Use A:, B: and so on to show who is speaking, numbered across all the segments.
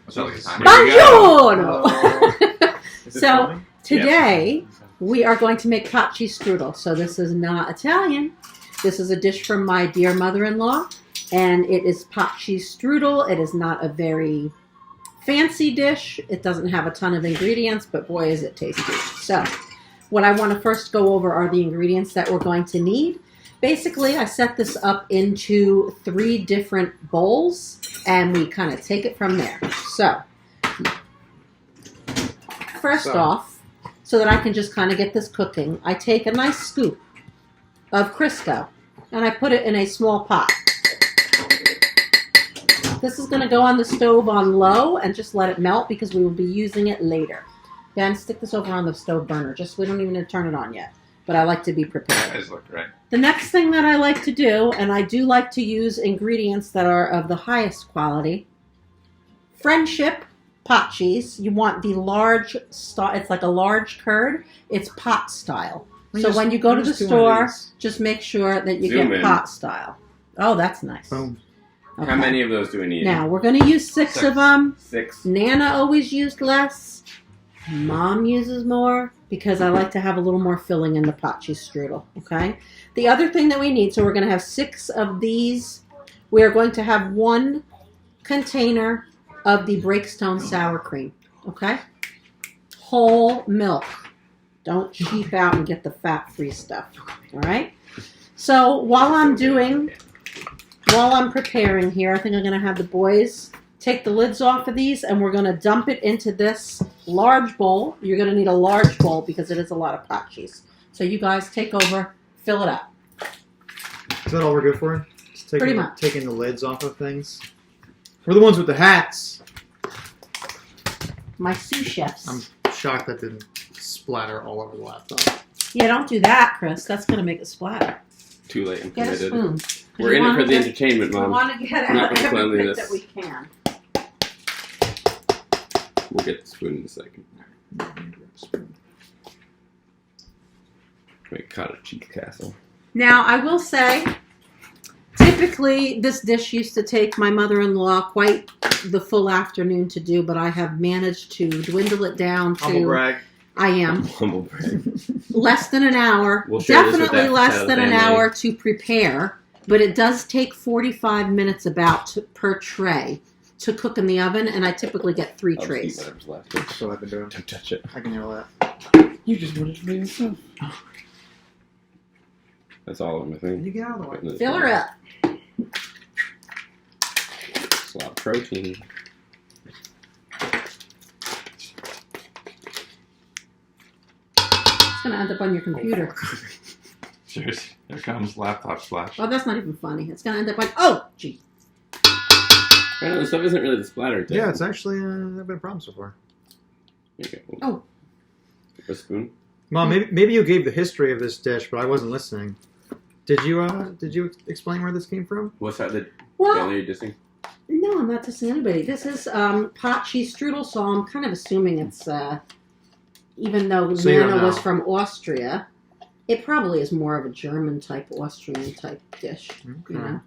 A: Buongiorno! So, today, we are going to make Potcheese Strudel. So, this is not Italian. This is a dish from my dear mother-in-law. And it is Potcheese Strudel. It is not a very fancy dish. It doesn't have a ton of ingredients, but boy, is it tasty. So, what I want to first go over are the ingredients that we're going to need. Basically, I set this up into 3 different bowls, and we kind of take it from there. So, first off, so that I can just kind of get this cooking, I take a nice scoop of Crisco, and I put it in a small pot. This is going to go on the stove on low and just let it melt because we will be using it later. Then stick this over on the stove burner. We don't even need to turn it on yet. But I like to be prepared.
B: That look right.
A: The next thing that I like to do, and I do like to use ingredients that are of the highest quality, Friendship pot cheese. You want the large, it's like a large curd. It's pot style. So when you go to the store, just make sure that you get pot style. Oh, that's nice.
B: Boom. Okay. How many of those do we need?
A: Now, we're going to use 6 of them.
B: 6.
A: Nana always used less. Mom uses more because I like to have a little more filling in the Potcheese Strudel, okay? The other thing that we need, so we're going to have 6 of these. We are going to have 1 container of the Breakstone sour cream, okay? Whole milk. Don't cheap out and get the fat-free stuff, all right? So while I'm preparing here, I think I'm going to have the boys take the lids off of these, and we're going to dump it into this large bowl. You're going to need a large bowl because it is a lot of pot cheese. So you guys take over, fill it up.
C: Is that all we're good for? Just
A: Pretty much.
C: Taking the lids off of things. We're the ones with the hats.
A: My sous chefs.
C: I'm shocked that didn't splatter all over the laptop.
A: Yeah, don't do that, Chris. That's going to make it splatter.
B: Too late and
A: Get a
B: committed.
A: spoon.
B: We're in it for the entertainment, Mom.
A: We want to get
B: Not
A: out
B: for
A: every bit
B: cleanliness.
A: that we can.
B: We'll get the spoon in a second. Make cottage cheese castle.
A: Now, I will say, typically, this dish used to take my mother-in-law quite the full afternoon to do, but I have managed to dwindle it down to...
C: Humble brag.
A: I am.
B: Humble brag.
A: Less than an hour.
B: We'll share this with
A: Definitely
B: that
A: less
B: side of
A: than
B: the
A: an
B: family.
A: hour to prepare, but it does take 45 minutes per tray to cook in the oven, and I typically get 3
B: I'll
A: trays.
B: just eat whatever's left.
C: That's what I've been doing.
B: Don't touch it.
C: I can handle that.
B: You just wanted to bring yourself. That's all of them, I think.
C: You get out of the way.
A: Fill her up.
B: It's a lot of protein.
A: It's going to end up on your computer.
D: Seriously, here comes laptop splash.
A: Oh, that's not even funny. It's going to end up on... Oh, gee.
B: I know, the stuff isn't really the splatter.
C: Yeah, it's actually not been a problem so far.
B: Okay.
A: Oh.
B: A spoon?
C: Mom, maybe you gave the history of this dish, but I wasn't listening. Did you explain where this came from?
B: What's that? The
A: Well,
B: jelly you're dissing?
A: no, I'm not dissing anybody. This is Potcheese Strudel, so I'm kind of assuming it's... even though
C: So you don't
A: Nana was
C: know.
A: from Austria, it probably is more of a German type, Austrian type dish.
C: Okay.
A: You know,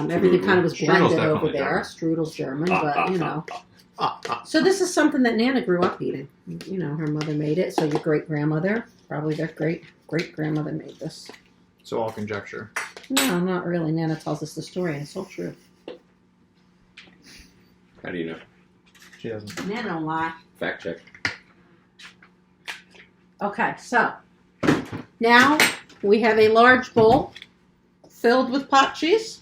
A: everything kind of was
D: Strudel's
A: blended over
D: definitely
A: there.
D: German.
A: Strudel's German, but you know. So this is something that Nana grew up eating. You know, her mother made it. So your great grandmother, probably their great grandmother made this.
C: So all conjecture.
A: No, not really. Nana tells us the story, and it's all true.
B: How do you know?
C: She doesn't.
A: Nana don't lie.
B: Fact check.
A: Okay, so now we have a large bowl filled with pot cheese,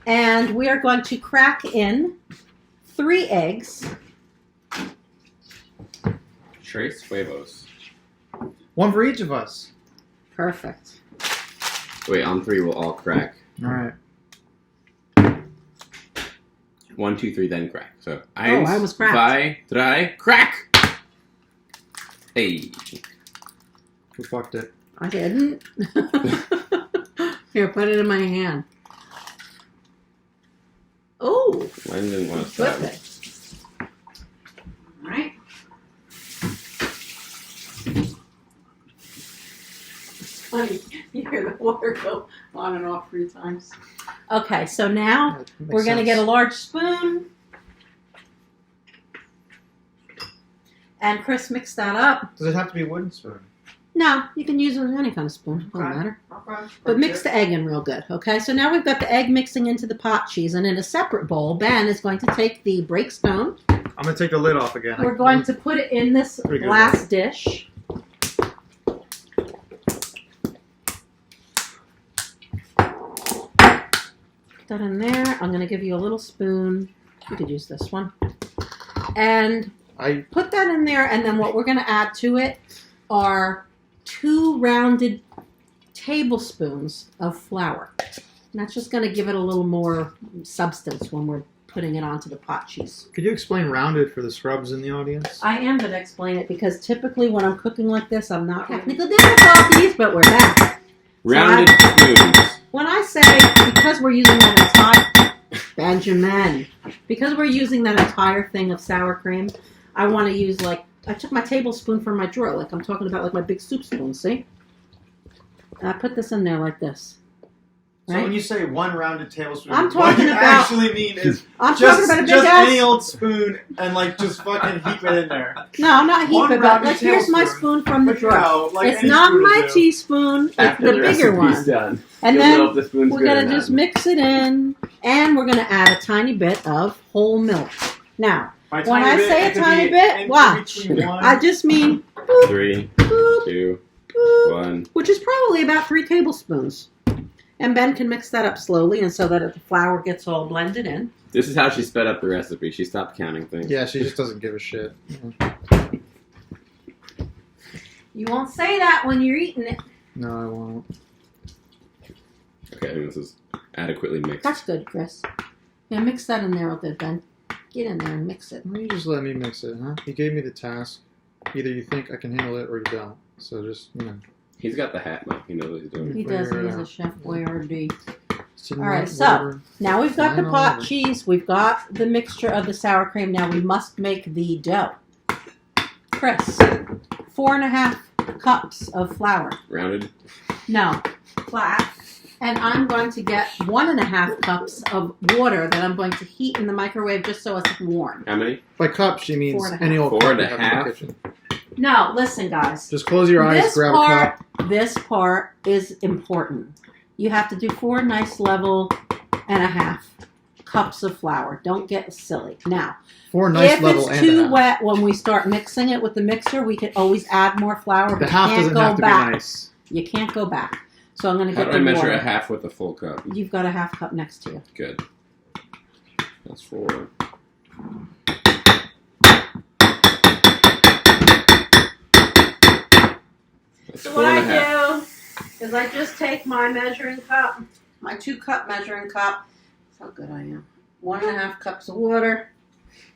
A: and we are going to crack in 3 eggs.
B: Tres huevos.
C: 1 for each of us.
A: Perfect.
B: Wait, on 3 we'll all crack.
C: All right.
B: 1, 2, 3, then crack. So,
A: I almost cracked.
B: 2, 3, crack! Hey.
C: Who fucked it?
A: I didn't. Here, put it in my hand. Oh,
B: Mine didn't want to
A: flip
B: stop.
A: it. All right. It's funny. You hear the water go on and off 3 times. Okay, so now we're going to get a large spoon. And Chris mixed that up.
C: Does it have to be a wooden spoon?
A: No, you can use any kind of spoon. Doesn't
C: Okay.
A: matter.
C: Okay.
A: But mix the egg in real good, okay? So now we've got the egg mixing into the pot cheese, and in a separate bowl, Ben is going to take the break stone.
C: I'm going to take the lid off again.
A: We're going to put it in this
C: Pretty good,
A: glass dish. Put that in there. I'm going to give you a little spoon. You could use this one. And put that in there, and then what we're going to add to it are 2 rounded tablespoons of flour. And that's just going to give it a little more substance when we're putting it onto the pot cheese.
C: Could you explain rounded for the scrubs in the audience?
A: I am going to explain it because typically when I'm cooking like this, I'm not technical difficulties, but we're back.
B: Rounded spoons.
A: When I say, because we're using that entire, Benjamin, because we're using that entire thing of sour cream, I want to use I took my tablespoon from my drawer, like I'm talking about like my big soup spoon, see? And I put this in there like this.
E: So
A: Right?
E: when you say 1 rounded tablespoon,
A: I'm
E: what
A: talking
E: you
A: about-
E: actually mean is
A: I'm talking about a big ass.
E: any old spoon and just fucking heap it in there.
A: No, I'm not heaping
E: One
A: it, but
E: rounded
A: here's my
E: tablespoon.
A: spoon from the
E: But, you
A: drawer.
E: know, like
A: It's
E: any
A: not
E: spoon will
A: my
E: do.
A: teaspoon, it's
B: After
A: the
B: the
A: bigger
B: recipe's
A: one.
B: done.
A: And
B: You'll
A: then
B: know if the spoon's
A: we're
B: good
A: going
B: or
A: to
B: not.
A: just mix it in, and we're going to add a tiny bit of whole milk. Now,
E: By
A: when
E: tiny
A: I
E: bit,
A: say
E: it
A: a
E: could
A: tiny
E: be
A: bit,
E: in
A: watch.
E: between 1
A: I just mean boop,
B: 3,
A: boop,
B: 2,
A: boop,
B: 1.
A: which is probably about 3 tablespoons. And Ben can mix that up slowly and so that the flour gets all blended in.
B: This is how she sped up the recipe. She stopped counting things.
C: Yeah, she just doesn't give a shit.
A: You won't say that when you're eating it.
C: No, I won't.
B: Okay, I think this is adequately mixed.
A: That's good, Chris. Yeah, mix that in there real good, Ben. Get in there and mix it.
C: You just let me mix it, huh? You gave me the task. Either you think I can handle it or you don't. So just,
B: He's got the hat, Mike. He knows what he's doing.
A: He does. He's a chef boyardee.
C: All
A: right, so now we've got the pot cheese. We've got the mixture of the sour cream. Now we must make the dough. Chris, 4.5 cups of flour.
B: Rounded.
A: No, flat. And I'm going to get 1.5 cups of water that I'm going to heat in the microwave just so it's warm.
B: How many?
C: By cup, she means
A: 4.5.
C: any old cup you have in the
B: 4.5?
C: kitchen.
A: No, listen, guys.
C: Just close your eyes, grab a cup.
A: This part is important. You have to do 4 nice level and a half cups of flour. Don't get silly. Now,
C: 4 nice
A: if
C: level
A: it's
C: and a
A: too
C: half.
A: wet when we start mixing it with the mixer, we can always add more flour.
C: The
A: But
C: half
A: you can't
C: doesn't
A: go
C: have to
A: back.
C: be nice.
A: You can't go back. So I'm going to
B: How
A: get
B: do I
A: the
B: measure
A: water.
B: a half with a full cup?
A: You've got a half cup next to you.
B: Good. That's 4. That's
A: So
B: 4
A: what
B: and a half.
A: I do is I just take my measuring cup, my 2-cup measuring cup. That's how good I am. 1.5 cups of water.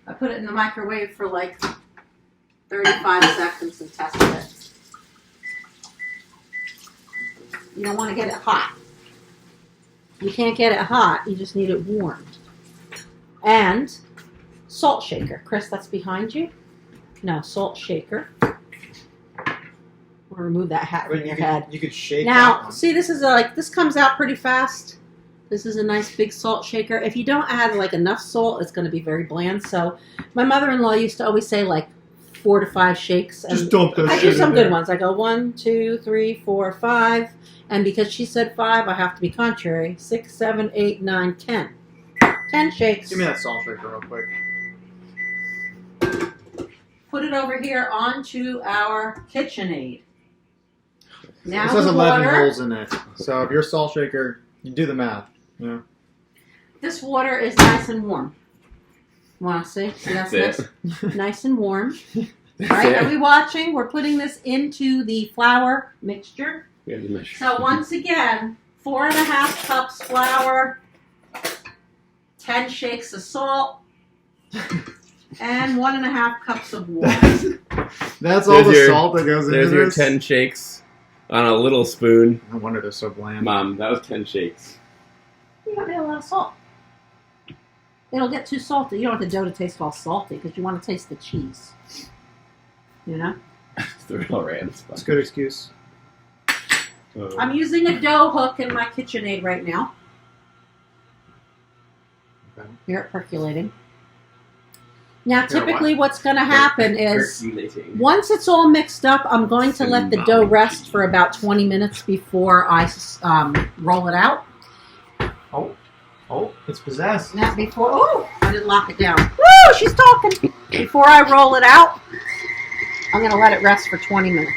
A: I put it in the microwave for 35 seconds and test it. You don't want to get it hot. You can't get it hot. You just need it warmed. And salt shaker. Chris, that's behind you. No, salt shaker. I'll remove that hat from your head.
E: You could shake that
A: Now,
E: one.
A: see, this is this comes out pretty fast. This is a nice big salt shaker. If you don't add enough salt, it's going to be very bland. So, my mother-in-law used to always say 4 to 5 shakes. And
C: Just dump that
A: I
C: shit
A: do some
C: in
A: good
C: there.
A: ones. I go 1, 2, 3, 4, 5, and because she said 5, I have to be contrary. 6, 7, 8, 9, 10. 10 shakes.
C: Give me that salt shaker real quick.
A: Put it over here onto our KitchenAid. Now
C: This has
A: the
C: 11
A: water.
C: holes in it. So if your salt shaker, you do the math. Yeah.
A: This water is nice and warm. Want to see? See, that's
B: That's
A: nice, nice and warm.
B: That's
A: Right?
B: it.
A: Are we watching? We're putting this into the flour mixture.
B: We have to measure.
A: So once again, 4.5 cups flour, 10 shakes of salt, and 1.5 cups of water.
C: That's all
B: There's
C: the
B: your-
C: salt that goes into
B: There's your
C: this.
B: 10 shakes on a little spoon.
C: No wonder they're so bland.
B: Mom, that was 10 shakes.
A: You don't need a lot of salt. It'll get too salty. You don't want the dough to taste all salty because you want to taste the cheese. You know?
B: Threw it all right in the spot.
C: That's a good excuse.
A: I'm using a dough hook in my KitchenAid right now.
C: Okay.
A: Here at Percolating. Now, typically what's going to happen is
B: Percolating.
A: once it's all mixed up, I'm going to let the dough rest for about 20 minutes before I roll it out.
C: Oh, it's possessed.
A: Now, I didn't lock it down. Woo, she's talking. Before I roll it out, I'm going to let it rest for 20 minutes.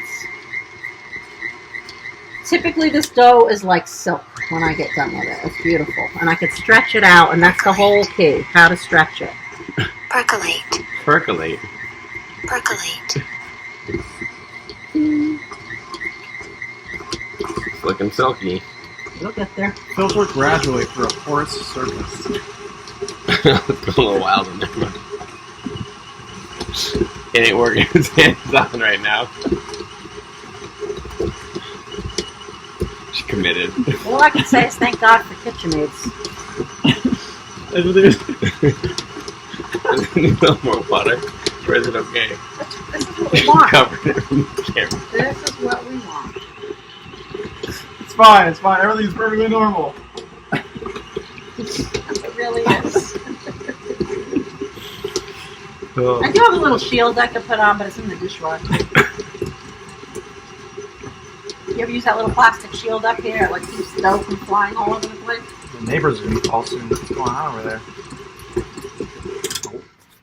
A: Typically, this dough is like silk when I get done with it. It's beautiful. And I could stretch it out, and that's the whole key, how to stretch it.
F: Percolate.
B: Percolate.
F: Percolate.
B: It's looking silky.
A: You'll get there.
C: Filter gradually through a porous surface.
B: It's going a little wild in there. It ain't working his hands on right now. She committed.
A: All I can say is thank God for KitchenAids.
B: Need a little more water, or is it okay?
A: This is what we want.
B: Covered it from the camera.
A: This is what we want.
E: It's fine. It's fine. Everything's perfectly normal.
A: It really is.
B: Oh.
A: I do have a little shield I could put on, but it's in the dishwasher. You ever use that little plastic shield up here? It like keeps the dough from flying all over the place.
C: The neighbors are going to call soon. What's going on over there?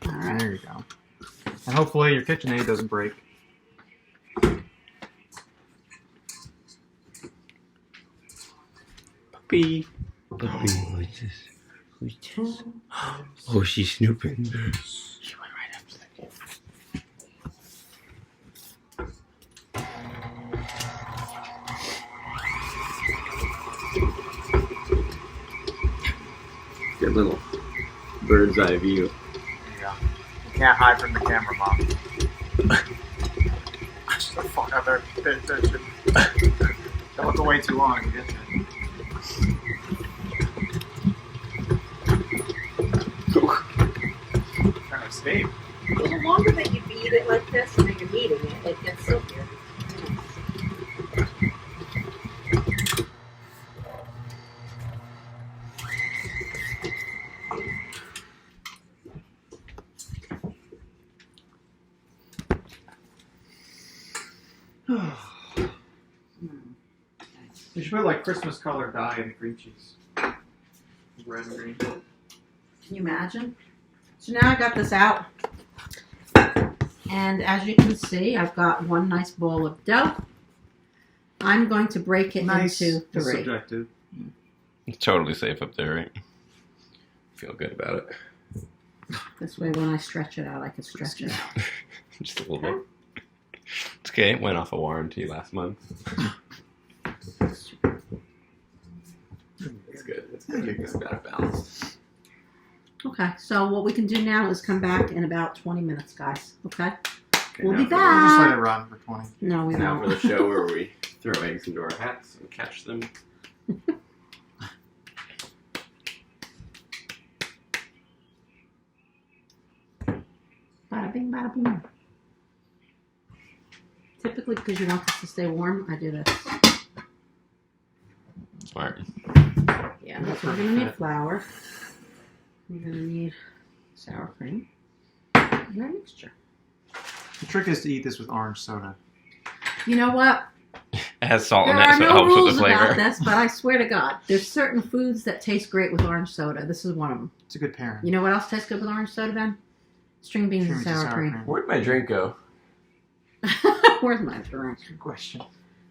A: All right.
C: There you go. And hopefully your KitchenAid doesn't break.
B: Puppy. Who's this? Oh, she's snooping. She went right up to the camera. Good little bird's eye view.
C: There you go. You can't hide from the camera, Mom. Shut the fuck up there. Pay attention. Don't look away too long. You get it. Trying to escape.
A: The longer that you beat it like this and then you're beating it, it gets silkier.
E: You should put like Christmas color dye in the cream cheese. Red and green.
A: Can you imagine? So now I got this out. And as you can see, I've got one nice ball of dough. I'm going to break it
C: Nice.
A: into
C: It's
A: 3.
C: subjective.
B: It's totally safe up there, right? Feel good about it.
A: This way when I stretch it out, I can stretch it out.
B: Just a little bit. It's okay. It went off a warranty last month. It's good. It's good. It's got it balanced.
A: Okay, so what we can do now is come back in about 20 minutes, guys. Okay? We'll
B: now
A: be
B: for
C: We'll just let
A: back.
C: it run for 20.
A: No, we
B: Now for
A: won't.
B: the show where we throw eggs into our hats and catch them.
A: Bada bing, bada boom. Typically, because you want this to stay warm, I do this.
B: Smart.
A: Yeah, so we're going to need flour. We're going to need sour cream. And our mixture.
C: The trick is to eat this with orange soda.
A: You know what?
B: It has salt
A: There
B: in it,
A: are
B: so it
A: no
B: helps with
A: rules
B: the
A: about
B: flavor.
A: this, but I swear to God, there's certain foods that taste great with orange soda. This is one of them.
C: It's a good pairing.
A: You know what else tastes good with orange soda, Ben? String beans and sour cream.
B: Where'd my drink go?
A: Where's my drink?
C: Good question.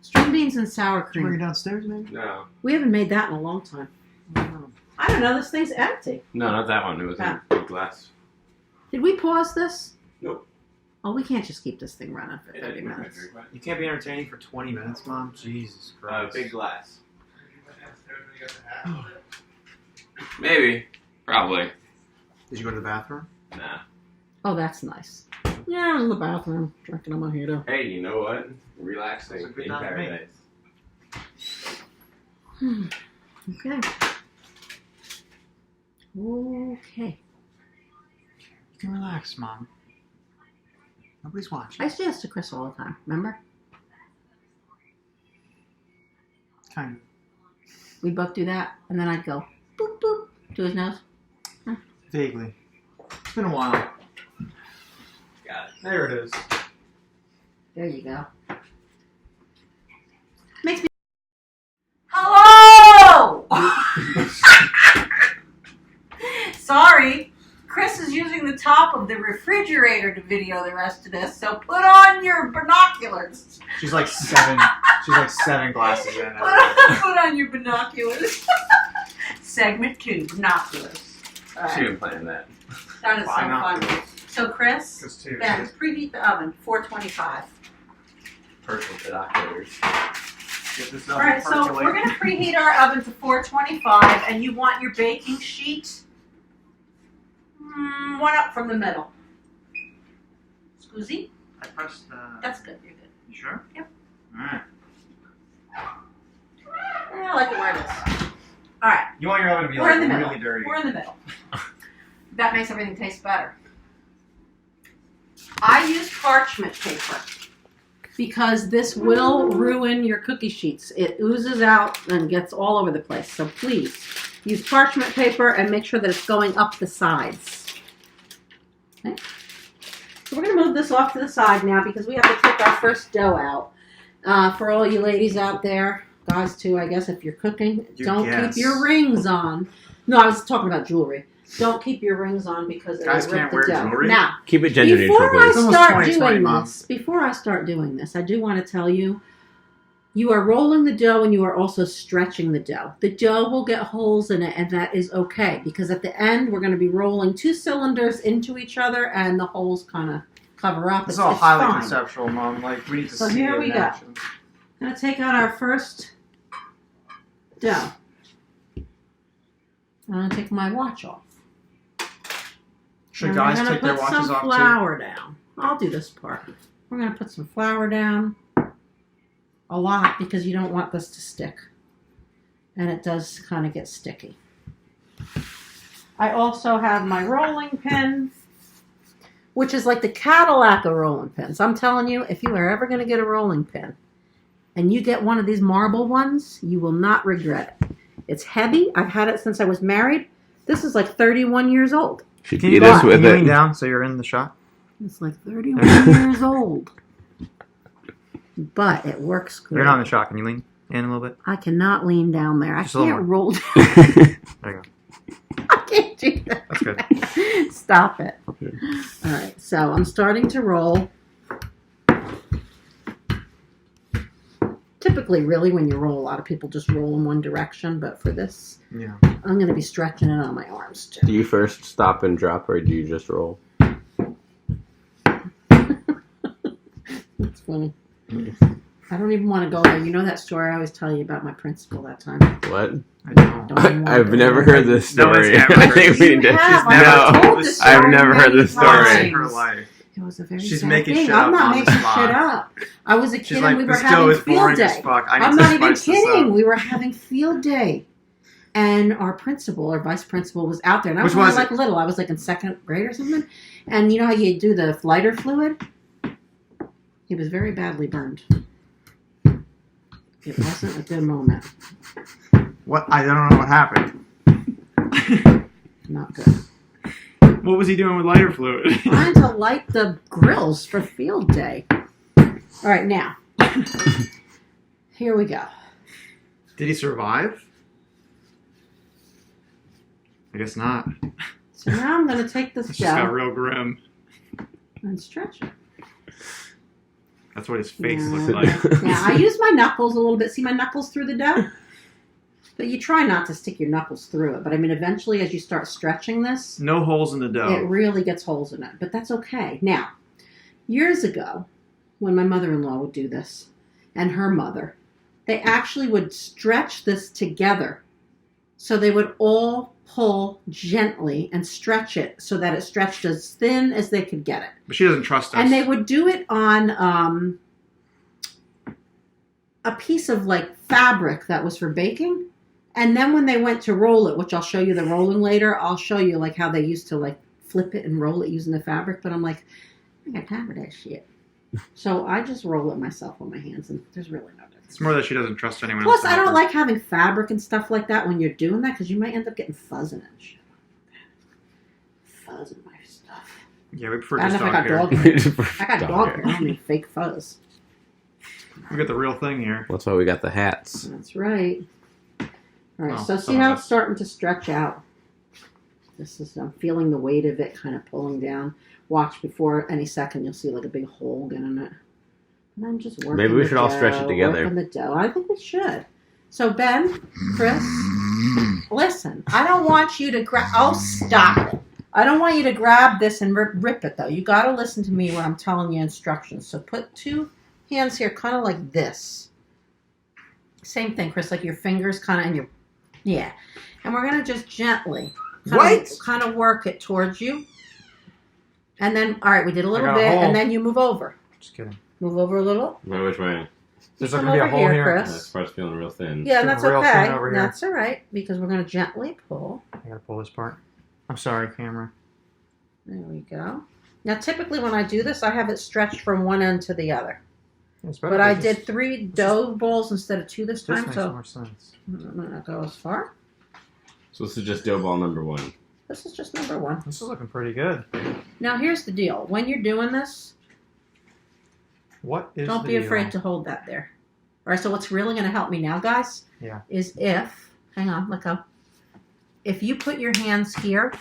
A: String beans and sour
C: Did you bring it
A: cream.
C: downstairs, maybe?
B: No.
A: We haven't made that in a long time. I don't know. This thing's empty.
B: No, not that one. It was in a big glass.
A: Did we pause this?
B: Nope.
A: Oh, we can't just keep this thing running for 30 minutes.
C: You can't be entertaining for 20 minutes, Mom? Jesus Christ.
B: Big glass. Maybe. Probably.
C: Did you go to the bathroom?
B: Nah.
A: Oh, that's nice. Yeah, in the bathroom, drinking a mojito.
B: Hey, you know what?
C: That's
B: Relaxing
C: a good
B: in
C: time to make.
B: paradise.
A: Okay. Okay.
C: You can relax, Mom. Nobody's watching.
A: I say this to Chris all the time, remember?
C: Kind
A: We'd both do that, and then I'd go boop, boop, to his nose.
C: of. Vaguely. It's been a while. There it is.
A: There you go. Makes me. Hello! Sorry. Chris is using the top of the refrigerator to video the rest of this, so put on your binoculars.
C: She's like 7. She's like 7 glasses in.
A: Put on your binoculars. Segment 2, binoculars. All
B: She
A: right.
B: didn't plan that.
A: That is so fun.
C: Binoculars.
A: So Chris,
C: Just 2.
A: Ben, preheat the oven, 425.
B: Personal binoculars.
E: Get this
A: All
E: oven
A: right, so we're
E: percolating.
A: going to preheat our oven to 425, and you want your baking sheet one up from the middle. Scusi?
E: I pressed the...
A: That's good. You're good.
E: You sure?
A: Yep.
E: Alright.
A: I like it where it is. All right,
C: You want your oven to be
A: we're in the
C: like
A: middle.
C: really dirty.
A: We're in the middle. That makes everything taste better. I use parchment paper because this will ruin your cookie sheets. It oozes out and gets all over the place. So please use parchment paper and make sure that it's going up the sides. Okay. So we're going to move this off to the side now because we have to take our first dough out. For all you ladies out there, guys too, I guess, if you're cooking, don't keep your rings on. No, I was talking about jewelry. Don't keep your rings on because it'll
C: Guys
A: rip
C: can't
A: the
C: wear
A: dough.
C: jewelry?
A: Now,
B: Keep it gender neutral,
A: before I
B: please.
C: almost
A: start
C: 2020,
A: doing
C: Mom.
A: this, I do want to tell you, you are rolling the dough and you are also stretching the dough. The dough will get holes in it, and that is okay because at the end we're going to be rolling 2 cylinders into each other, and the holes kind of cover up.
C: It's all highly
A: fine.
C: conceptual, Mom. Like, we need to
A: So
C: see
A: here
C: it
A: we
C: in
A: go.
C: action.
A: I'm going to take out our first dough. I'm going to take my watch off.
C: Should
A: And
C: guys
A: we're gonna
C: take their
A: put
C: watches
A: some
C: off too?
A: flour down. I'll do this part. We're going to put some flour down. A lot because you don't want this to stick. And it does kind of get sticky. I also have my rolling pin, which is like the Cadillac of rolling pins. I'm telling you, if you are ever going to get a rolling pin and you get one of these marble ones, you will not regret it. It's heavy. I've had it since I was married. This is like 31 years old.
B: She
C: Can you,
B: beat us with
C: can you lean
B: it.
C: down so you're in the shot?
A: It's like 31 years old. But it works great.
C: You're not in the shot. Can you lean in a little bit?
A: I cannot lean down there. I
C: Just a little
A: can't
C: more.
A: roll down.
C: There you go.
A: I can't do that.
C: That's good.
A: Stop it. All right, so I'm starting to roll. Typically, really, when you roll, a lot of people just roll in one direction. But for this,
C: Yeah.
A: I'm going to be stretching it on my arms,
B: Do
A: too.
B: you first stop and drop, or do you just roll?
A: That's funny. I don't even want to go there. You know that story I always tell you about my principal that time?
B: What?
C: I know.
A: Don't even wanna
B: I've
A: go
B: never
A: there.
B: heard this
C: No one's
B: story.
C: ever
B: I
C: heard
B: think
C: this.
B: we
A: You
B: did.
A: have.
C: I've
B: No,
A: told this
B: I've
A: story
B: never heard
A: many
B: this story.
A: times.
C: Her life.
A: It was a very
C: She's
A: sad
C: making
A: thing.
C: shit
A: I'm
C: up
A: not
C: on the
A: making
C: spot.
A: shit up. I was a
C: She's
A: kid
C: like,
A: and we were
C: this dough
A: having
C: is
A: field
C: boring as
A: day.
C: fuck. I need
A: I'm
C: to
A: not even
C: spice this
A: kidding.
C: up.
A: We were having field day. And our principal or vice principal was out there. And I was
C: Which
A: only
C: was
A: like
C: it?
A: little. I was like in 2nd grade or something. And you know how you do the lighter fluid? He was very badly burned. It wasn't a good moment.
C: What? I don't know what happened.
A: Not good.
C: What was he doing with lighter fluid?
A: Trying to light the grills for field day. All right, now. Here we go.
C: Did he survive? I guess not.
A: So now I'm going to take this
C: It's just got
A: dough
C: real grim.
A: and stretch it.
C: That's what his face
A: Yeah.
C: looked like.
A: Now, I use my knuckles a little bit. See my knuckles through the dough? But you try not to stick your knuckles through it. But I mean, eventually, as you start stretching this,
C: No holes in the
A: it
C: dough.
A: really gets holes in it. But that's okay. Now, years ago, when my mother-in-law would do this, and her mother, they actually would stretch this together. So they would all pull gently and stretch it so that it stretched as thin as they could get it.
C: But she doesn't trust us.
A: And they would do it on a piece of like fabric that was for baking. And then when they went to roll it, which I'll show you the rolling later, I'll show you like how they used to like flip it and roll it using the fabric. But I'm like, I got time for that shit. So I just roll it myself on my hands, and there's really no difference.
C: It's more that she doesn't trust anyone else.
A: Plus, I don't like having fabric and stuff like that when you're doing that because you might end up getting fuzz in it and shit. Fuzz in my stuff.
C: Yeah, we prefer
A: I don't
C: just
A: know if I
C: dog
A: got
C: hair.
A: dog hair. I got dog hair. I don't need fake fuzz.
C: We got the real thing here.
B: That's why we got the hats.
A: That's right. All right,
C: Oh,
A: so see
C: some of
A: how
C: us.
A: it's starting to stretch out? I'm feeling the weight of it kind of pulling down. Watch, before any second, you'll see like a big hole get in it. And I'm just working.
B: Maybe we
A: the
B: should all stretch it
A: dough,
B: together.
A: Working the dough. I think we should. So Ben, Chris, listen. I don't want you to grab. Oh, stop it! I don't want you to grab this and rip it though. You got to listen to me when I'm telling you instructions. So put 2 hands here, kind of like this. Same thing, Chris. Like your fingers, kind of, and your And we're gonna just gently. Kind of work it towards you. And then, all right, we did a little
C: got a
A: bit,
C: hole.
A: and then you move over.
C: Just kidding.
A: Move over a little.
D: Wait, which way?
C: There's
A: Come
C: not going to be a
A: over
C: hole
A: here,
C: here.
A: Chris.
D: This part's feeling real thin.
A: Yeah, and that's
C: Real
A: okay.
C: thin over here.
A: That's all right, because we're going to gently pull.
C: I got to pull this part. I'm sorry, camera.
A: There we go. Now, typically when I do this, I have it stretched from one end to the other.
C: It's better
A: But
C: if
A: I
C: this-
A: did 3 dough balls instead of 2 this
C: This
A: time,
C: makes
A: so
C: more sense.
A: I'm not going to go as far.
D: So this is just dough ball number 1.
A: This is just number 1.
C: This is looking pretty good.
A: Now, here's the deal. When you're doing this,
C: What is
A: don't
C: the
A: be
C: deal?
A: afraid to hold that there. All right, so what's really going to help me now, guys,
C: Yeah.
A: is hang on, let go. If you put your hands here,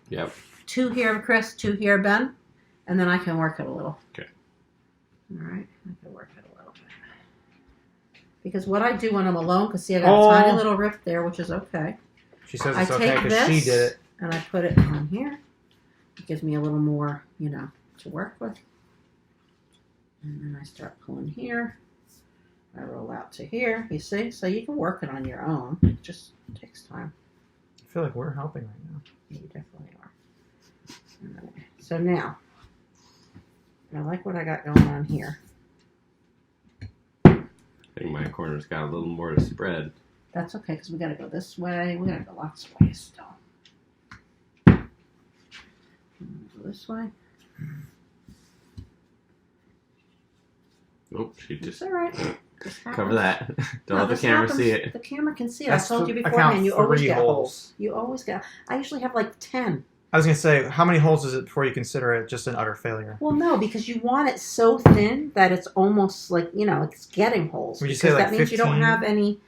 D: Yep.
A: 2 here, Chris, 2 here, Ben, and then I can work it a little.
D: Okay.
A: All right, I can work it a little bit. Because what I do when I'm alone, because see, I got a tiny little rip there, which is okay.
C: She says
A: I
C: it's okay
A: take
C: because she
A: this,
C: did it.
A: and I put it on here. It gives me a little more, to work with. And then I start pulling here. I roll out to here, you see? So you can work it on your own. It just takes time.
C: I feel like we're helping right now.
A: You definitely are. Alright, so now, I like what I got going on here.
D: I think my corner's got a little more to spread.
A: That's okay, because we got to go this way. We got to go lots of ways still. Go this way.
D: Oh, she
A: It's
D: just
A: all right. This
D: cover
A: happens.
D: that. Don't
A: No,
D: let the
A: this
D: camera
A: happens.
D: see it.
A: The camera can see it.
C: That's
A: I told you
C: I count
A: beforehand. You always
C: 3
A: get
C: holes.
A: holes. You always get. I usually have like 10.
C: I was going to say, how many holes is it before you consider it just an utter failure?
A: Well, no, because you want it so thin that it's almost like it's getting holes.
C: Would you
A: Because
C: say, like,
A: that means you don't
C: 15?
A: have any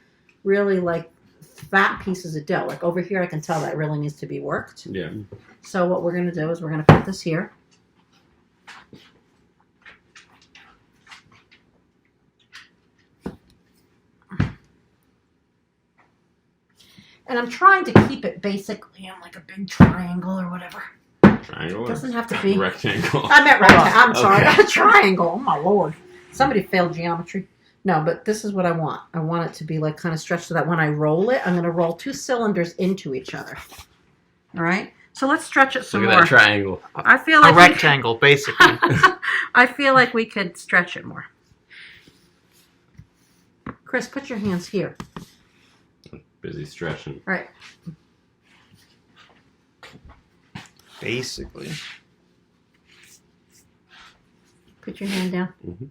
A: really like fat pieces of dough. Like over here, I can tell that really needs to be worked.
D: Yeah.
A: So what we're going to do is we're going to put this here. And I'm trying to keep it basically in like a big triangle or whatever.
D: Triangle.
A: It doesn't have to be.
D: Rectangle.
A: I meant rectangle. I'm sorry.
D: Okay.
A: A triangle. Oh my lord. Somebody failed geometry. No, but this is what I want. I want it to be like kind of stretched so that when I roll it, I'm going to roll 2 cylinders into each other. All right? So let's stretch it some
B: Look at
A: more.
B: that triangle.
A: I feel like
C: A rectangle, basically.
A: I feel like we could stretch it more. Chris, put your hands here.
D: Busy stretching.
A: All right.
C: Basically.
A: Put your hand down.
D: Mhm.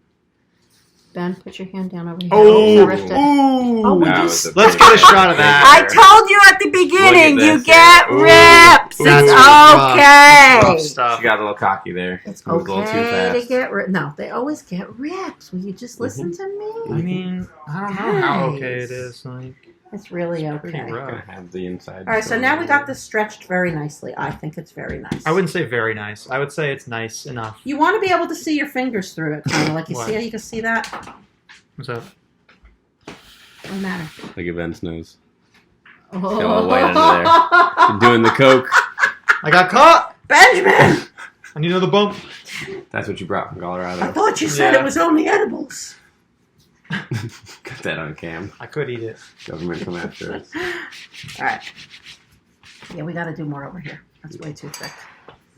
A: Ben, put your hand down over here.
C: Oh,
A: I ripped it. Oh, we
D: That
A: just-
D: was a
C: Let's
D: big-
C: get a shot of that.
A: I told you at the beginning,
D: Look at
A: you
D: this,
A: get
D: yeah.
A: rips.
C: Ooh, that's
A: It's
C: rough.
A: okay.
C: Rough stuff.
D: She got a little cocky there.
A: It's
D: Moved a little too
A: okay to
D: fast.
A: get ripped. No, they always get ripped. Will you just listen to
C: I
A: me?
C: mean, I don't know how
A: Guys.
C: okay it is. Like,
A: It's really
C: pretty
A: okay.
C: rough.
D: Gonna have the inside.
A: All right, so now we got this stretched very nicely. I think it's very nice.
C: I wouldn't say very nice. I would say it's nice enough.
A: You want to be able to see your fingers through it, kind of like you
C: What?
A: see how you can see that.
C: What's up?
A: Doesn't matter.
B: Look at Ben's nose.
A: Oh.
B: all white under You're doing the coke.
C: I got caught!
A: Benjamin,
C: I need another bump.
D: That's what you brought from
A: I
D: Colorado.
A: thought you said
C: Yeah.
A: it was only edibles.
D: Got that on cam.
C: I could eat it.
D: Government come after us.
A: All right. Yeah, we got to do more over here. That's way too thick.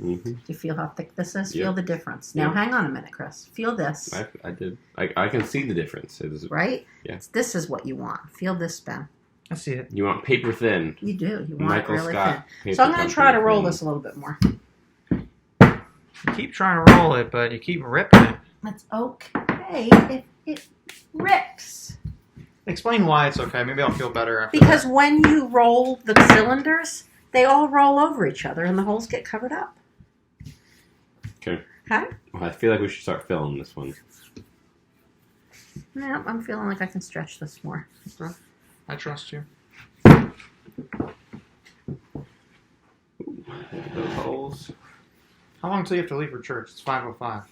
D: Mm-hmm.
A: Do you feel how thick this is?
D: Yeah.
A: Feel the difference. Now,
D: Yeah.
A: hang on a minute, Chris. Feel this,
D: I did. I can see the difference. It is,
A: right?
D: Yeah.
A: This is what you want. Feel this, Ben.
C: I see it.
D: you want paper thin.
A: You do. You want
D: Michael
A: it really
D: Scott.
A: thin. So I'm going to try to roll this a little bit more.
C: You keep trying to roll it, but you keep ripping it.
A: It's okay if it rips.
C: Explain why it's okay. Maybe I'll feel better after
A: Because when you roll the cylinders, they all roll over each other and the holes get covered up.
D: Okay.
A: Okay?
D: Well, I feel like we should start filling this one.
A: No, I'm feeling like I can stretch this more.
C: I trust you.
D: Those holes.
C: How long until you have to leave for church? It's 5:05.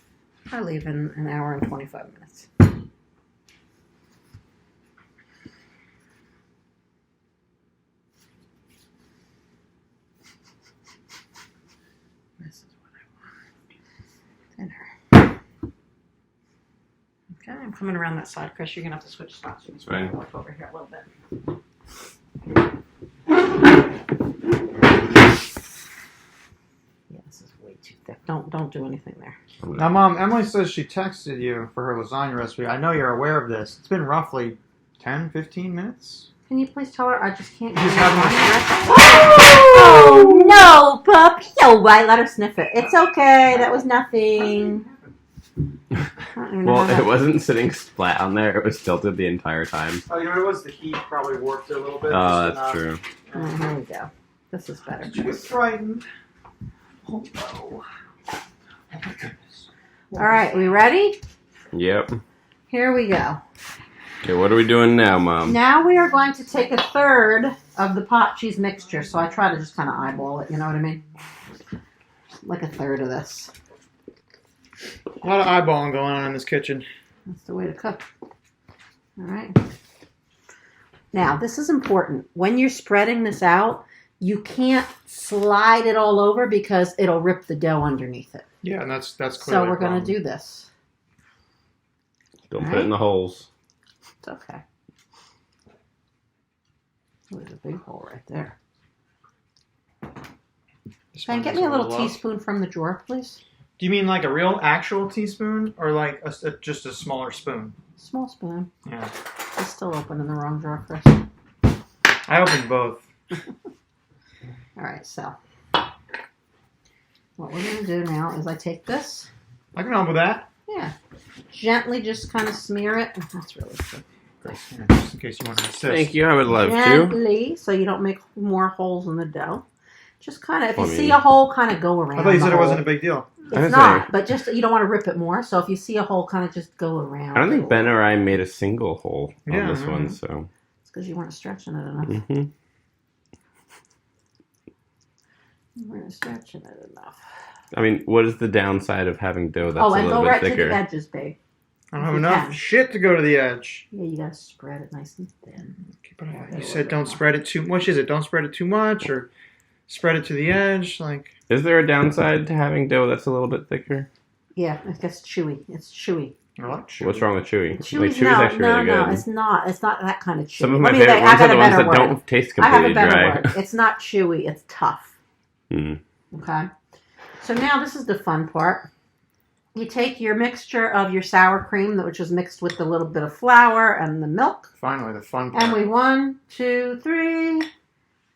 A: I leave in an hour and 25 minutes. This is what I want. Dinner. Okay, I'm coming around that side, Chris. You're going to have to switch spots. You can
D: Right.
A: walk over here a little bit. Yeah, this is way too thick. Don't do anything there.
C: Now, Mom, Emily says she texted you for her lasagna recipe. I know you're aware of this. It's been roughly 10, 15 minutes.
A: Can you please tell her I just can't
C: She's
A: get
C: having
A: Oh, no, puppy. All right, let her sniff it. It's okay. That was nothing.
D: Well, it wasn't sitting flat on there. It was tilted the entire time.
E: Oh, you know what it was? The heat probably warped it a little bit.
D: Oh, that's true.
A: Oh, here we go. This is better.
E: She was frightened. Oh, no.
C: Oh, my goodness.
A: All right, we ready?
D: Yep.
A: Here we go.
D: Okay, what are we doing now, Mom?
A: Now we are going to take a third of the pot cheese mixture. So I try to just kind of eyeball it, you know what I mean? Like a third of this.
C: A lot of eyeballing going on in this kitchen.
A: That's the way to cook. All right. Now, this is important. When you're spreading this out, you can't slide it all over because it'll rip the dough underneath it.
C: Yeah, and that's clearly
A: So we're going to do this.
D: Don't put it in the holes.
A: It's okay. Oh, there's a big hole right there. Can you get me a little teaspoon from the drawer, please?
C: Do you mean like a real actual teaspoon or like just a smaller spoon?
A: Small spoon.
C: Yeah.
A: It's still open in the wrong drawer, Chris.
C: I opened both.
A: All right, so what we're going to do now is I take this.
C: I can help with that.
A: Yeah. Gently just kind of smear it. That's really good.
C: Yeah, just in case you want to assist.
D: Thank you. I would love to.
A: Gently, so you don't make more holes in the dough. Just kind of, if you
D: I mean-
A: see a hole, kind of go around.
C: I thought you
A: the
C: said it
A: hole.
C: wasn't a big deal.
A: It's not, but just you don't want to rip it more. So if you see a hole, kind of just go around.
D: I don't think Ben or I made a single hole on
C: Yeah,
D: this
C: I
D: one,
C: know.
D: so.
A: It's because you weren't stretching it enough.
D: Mm-hmm.
A: You weren't stretching it enough.
D: I mean, what is the downside of having dough that's
A: Oh,
D: a
A: and
D: little
A: go
D: bit
A: right to
D: thicker?
A: the edges, babe.
C: I don't have
A: You
C: enough
A: can.
C: shit to go to the edge.
A: Yeah, you gotta spread it nice and thin.
C: Okay, but you said don't spread it too much. Is it don't spread it too much or spread it to the edge? Like,
D: Is there a downside to having dough that's a little bit thicker?
A: Yeah, it gets chewy. It's chewy.
C: I like chewy.
D: What's wrong with chewy?
A: Chewy's
D: Chewy's actually really good.
A: no, it's not. It's not that kind of chewy.
D: Some of my
A: Let me
D: favorite
A: think, I
D: ones
A: got
D: are the
A: a
D: ones
A: better
D: that
A: word.
D: don't taste
A: I have a
D: completely
A: better
D: dry.
A: word. It's not chewy. It's tough.
D: Mm.
A: Okay. So now this is the fun part. You take your mixture of your sour cream, which is mixed with a little bit of flour and the milk,
C: Finally, the fun part.
A: and we 1, 2, 3,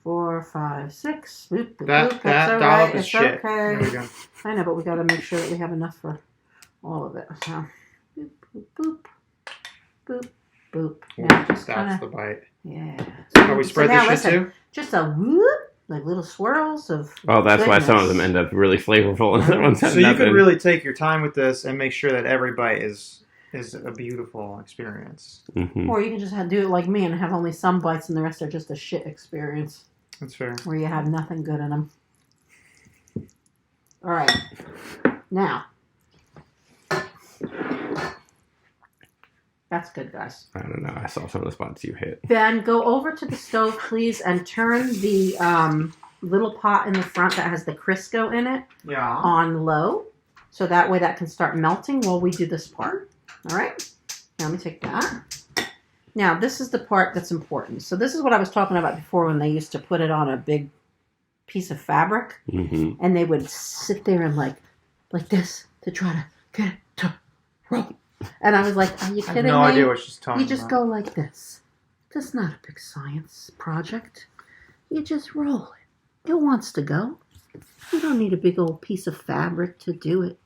A: 4, 5, 6. Boop, boop,
C: that
A: boop. That's all
C: dollop
A: right.
C: is
A: It's
C: shit.
A: okay.
C: There we go.
A: I know, but we got to make sure that we have enough for all of it. So, boop, boop, boop, boop, boop. Now just kind
C: That's
A: of,
C: the bite.
A: yeah.
C: How we spread
A: now
C: this shit
A: listen,
C: too?
A: Just a whoop, like little swirls of.
D: Oh, that's why some of
A: goodness.
D: them end up really flavorful and other ones have
C: So you
D: nothing.
C: could really take your time with this and make sure that every bite is a beautiful experience.
D: Mhm.
A: Or you can just do it like me and have only some bites and the rest are just a shit experience
C: That's fair.
A: where you have nothing good in them. All right. Now. That's good, guys.
D: I don't know. I saw some of the spots you hit.
A: Ben, go over to the stove, please, and turn the little pot in the front that has the Crisco in it
C: Yeah.
A: on low. So that way that can start melting while we do this part. All right? Now let me take that. Now, this is the part that's important. So this is what I was talking about before when they used to put it on a big piece of fabric.
D: Mm-hmm.
A: And they would sit there and like this to try to get it to roll. And I was like, are you
C: I have
A: kidding
C: no
A: me?
C: idea what she's talking
A: You just
C: about.
A: go like this. That's not a big science project. You just roll it. It wants to go. You don't need a big old piece of fabric to do it.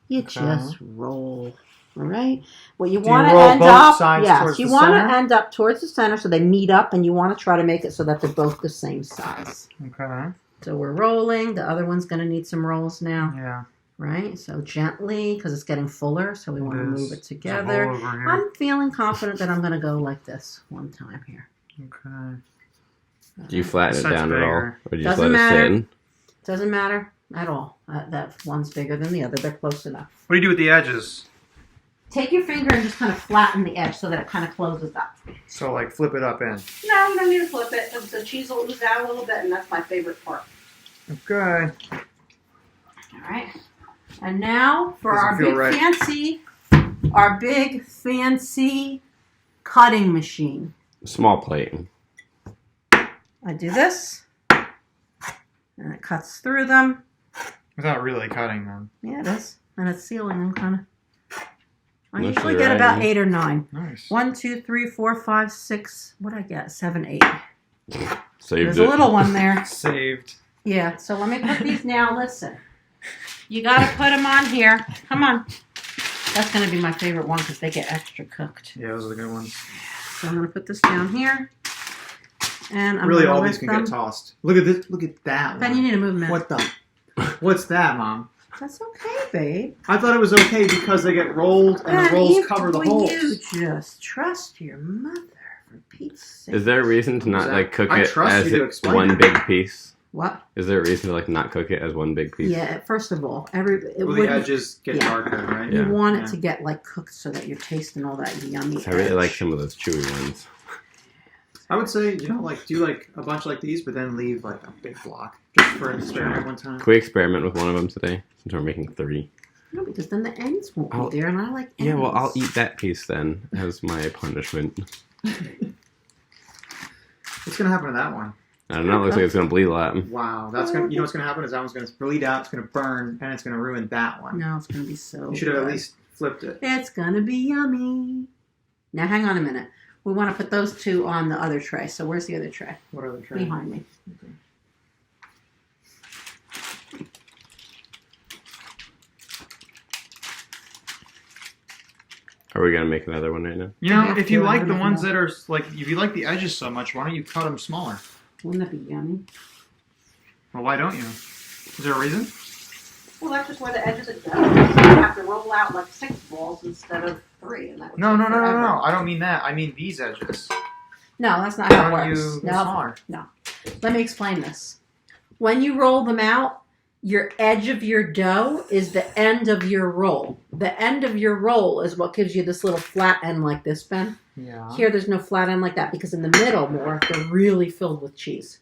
A: You just roll. All right? What you
C: Do you
A: want to
C: roll
A: end
C: both
A: up,
C: sides
A: yes,
C: towards
A: you
C: the
A: want to
C: center?
A: end up towards the center so they meet up, and you want to try to make it so that they're both the same size.
C: Okay.
A: So we're rolling. The other one's going to need some rolls now.
C: Yeah.
A: Right? So gently, because it's getting fuller, so we want to move it
C: There's a
A: together.
C: hole over here.
A: I'm feeling confident that I'm going to go like this one time here.
C: Okay.
D: Do you flatten it
C: Side's
D: down at all?
C: bigger.
D: Or do you just
A: Doesn't
D: let it
A: matter.
D: sit?
A: Doesn't matter at all. That one's bigger than the other. They're close enough.
C: What do you do with the edges?
A: Take your finger and just kind of flatten the edge so that it kind of closes up.
C: So like flip it up in.
A: No, you don't need to flip it. The cheese will ooze out a little bit, and that's my favorite part.
C: Okay.
A: All right. And now for
C: Doesn't
A: our
C: feel
A: big fancy cutting machine.
D: Small plate.
A: I do this, and it cuts through them.
C: Without really cutting them.
A: Yeah, it is. And it's sealing them kind of. I
D: Unless
A: usually
D: you're
A: get about
D: right.
A: 8 or 9.
C: Nice.
A: 1, 2, 3, 4, 5, 6. What did I get? 7, 8.
D: Saved
A: There's
D: it.
A: a little one there.
C: Saved.
A: Yeah, so let me put these now. Listen. You got to put them on here. Come on. That's going to be my favorite one because they get extra cooked.
C: Yeah, those are the good ones.
A: So I'm going to put this down here. And I'm
C: Really,
A: gonna
C: all
A: lift
C: these can
A: them.
C: get tossed. Look at this. Look at that
A: Ben,
C: one.
A: you need a movement.
C: What the? What's that, Mom?
A: That's okay, babe.
C: I thought it was okay because they get rolled and the
A: Ben,
C: rolls
A: you-
C: cover the
A: will
C: holes.
A: You just trust your mother, for Pete's sake.
D: Is there a reason to not
C: Exactly.
D: like cook
C: I
D: it
C: trust
D: as
C: you to
D: it,
C: explain
D: one
C: it.
D: big piece?
A: What?
D: Is there a reason to like not cook it as one big piece?
A: Yeah, first of all, it
C: Well, the
A: wouldn't-
C: edges get
A: yeah.
C: darker, right?
A: You
D: Yeah.
A: want it
C: Yeah.
A: to get like cooked so that you're tasting all that yummy.
D: I really like
A: edge.
D: some of those chewy ones.
C: I would say, like do like a bunch like these, but then leave like a big block just for an experiment one time.
D: Can we experiment with one of them today? Since we're making 3.
A: No, because then the ends won't
D: I'll-
A: be there, and I like ends.
D: Yeah, well, I'll eat that piece then as my punishment.
C: What's gonna happen to that one?
D: I don't know. It looks like it's gonna bleed a lot.
C: Wow, that's gonna. You know what's gonna happen is that one's gonna bleed out. It's gonna burn, and it's gonna ruin that one.
A: No, it's gonna be so.
C: You should have at
A: good.
C: least flipped it.
A: It's gonna be yummy. Now, hang on a minute. We want to put those 2 on the other tray. So where's the other tray?
C: What are the trays?
A: Behind me.
D: Are we gonna make another one right now?
C: You
A: I
C: know,
A: have
C: if you
A: to, I
C: like
A: don't
C: the
A: know.
C: ones that are like, if you like the edges so much, why don't you cut them smaller?
A: Wouldn't that be yummy?
C: Well, why don't you? Is there a reason?
A: Well, that's just where the edges it goes. You have to roll out like 6 balls instead of 3, and that would
C: No,
A: take
C: no, no, no,
A: forever.
C: no. I don't mean that. I mean these edges.
A: No, that's not how
C: Why
A: it
C: don't
A: works.
C: you go
A: No,
C: smaller?
A: let me explain this. When you roll them out, your edge of your dough is the end of your roll. The end of your roll is what gives you this little flat end like this, Ben.
C: Yeah.
A: Here, there's no flat end like that because in the middle, more, they're really filled with cheese.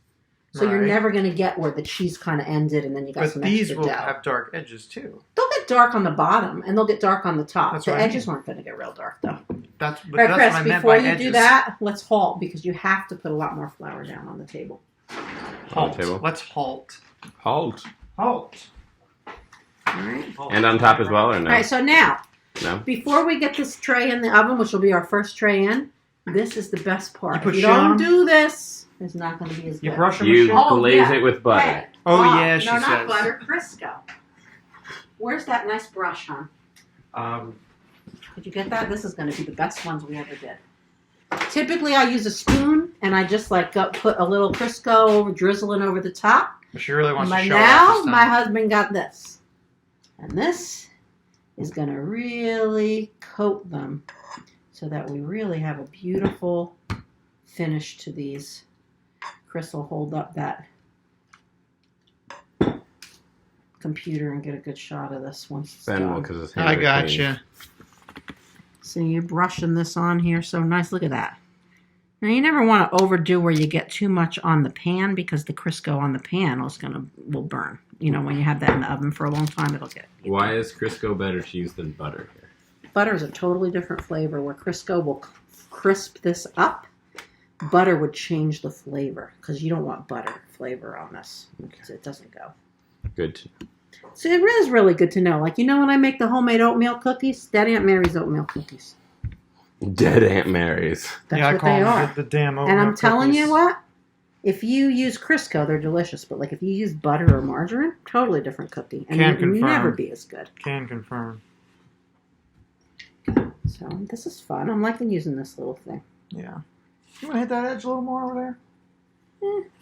A: So you're
C: Right.
A: never going to get where the cheese kind of ended and then you got
C: But
A: some
C: these
A: extra
C: will
A: dough.
C: have dark edges too.
A: They'll get dark on the bottom and they'll get dark on the top.
C: That's
A: The
C: what I
A: edges
C: mean.
A: aren't going to get real dark though.
C: That's
A: All right,
C: that's
A: Chris,
C: what I meant
A: before
C: by
A: you
C: edges.
A: do that, let's halt because you have to put a lot more flour down on the table.
D: On the table.
C: Let's halt.
D: Halt.
C: Halt.
A: All right.
D: And on top as well, or no?
A: All right, so now,
D: No.
A: before we get this tray in the oven, which will be our first tray in, this is the best part.
C: You put
A: if you
C: shit on
A: don't
C: 'em?
A: do this, it's not going to be as
C: You
A: good.
C: brush them
D: You
C: with shit?
A: Oh,
D: glaze
A: yeah.
D: it with butter.
A: Hey,
C: Oh,
A: Bob,
C: yeah, she
A: no, not
C: says.
A: butter, Crisco. Where's that nice brush, hon? Did you get that? This is going to be the best ones we ever did. Typically, I use a spoon, and I just like put a little Crisco drizzling over the top.
C: She really wants
A: But
C: to show
A: now,
C: off this
A: my
C: time.
A: husband got this. And this is going to really coat them so that we really have a beautiful finish to these. Chris will hold up that computer and get a good shot of this once it's
D: Ben will,
A: done.
D: because his hands
C: I
D: are
C: got
D: clean.
C: you.
A: So you're brushing this on here so nice. Look at that. Now you never want to overdo where you get too much on the pan because the Crisco on the pan will burn. You know, when you have that in the oven for a long time, it'll get.
D: Why is Crisco better to use than butter here?
A: Butter is a totally different flavor where Crisco will crisp this up. Butter would change the flavor because you don't want butter flavor on this. It doesn't go.
D: Good.
A: So it is really good to know. Like, you know when I make the homemade oatmeal cookies? That Aunt Mary's oatmeal cookies.
D: Dead Aunt Mary's.
A: That's
C: I
A: what
C: call
A: they
C: them
A: are.
C: the damn
A: And I'm
C: oatmeal
A: telling
C: cookies.
A: you what, if you use Crisco, they're delicious. But like if you use butter or margarine, totally different cookie. And
C: Can
A: it will
C: confirm.
A: never be as good.
C: Can confirm.
A: So this is fun. I'm liking using this little thing.
C: Yeah. You want to hit that edge a little more over there?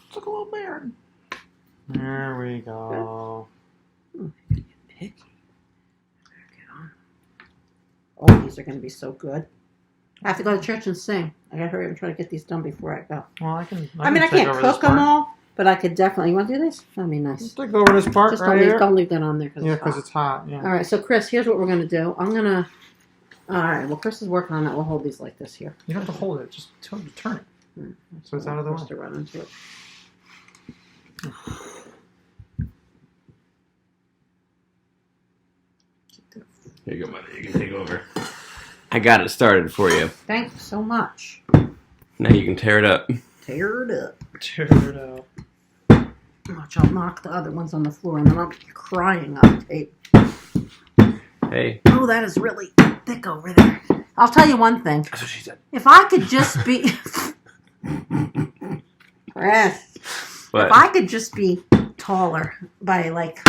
C: It's like a little bear. There we go.
A: Picky. Oh, these are going to be so good. I have to go to church and sing. I got to hurry up and try to get these done before I go.
C: Well, I can.
A: I mean, I can't cook them all, but I could definitely. You want to do this? That'd be nice.
C: Let's take over this part
A: Just
C: right here.
A: don't leave that on there
C: Yeah, because it's hot. Yeah.
A: All right, so Chris, here's what we're going to do. I'm going to... All right, well, Chris is working on that. We'll hold these like this here.
C: You don't have to hold it. Just turn it. So it's out of the way.
A: To run into it.
D: Here you go, mother. You can take over. I got it started for you.
A: Thank you so much.
D: Now you can tear it up.
A: Tear it up.
C: Tear it out.
A: Watch, I'll knock the other ones on the floor, and then I'll be crying on tape.
D: Hey.
A: Oh, that is really thick over there. I'll tell you one thing.
D: That's what she said.
A: If I could just be... Chris.
D: But
A: If I could just be taller by like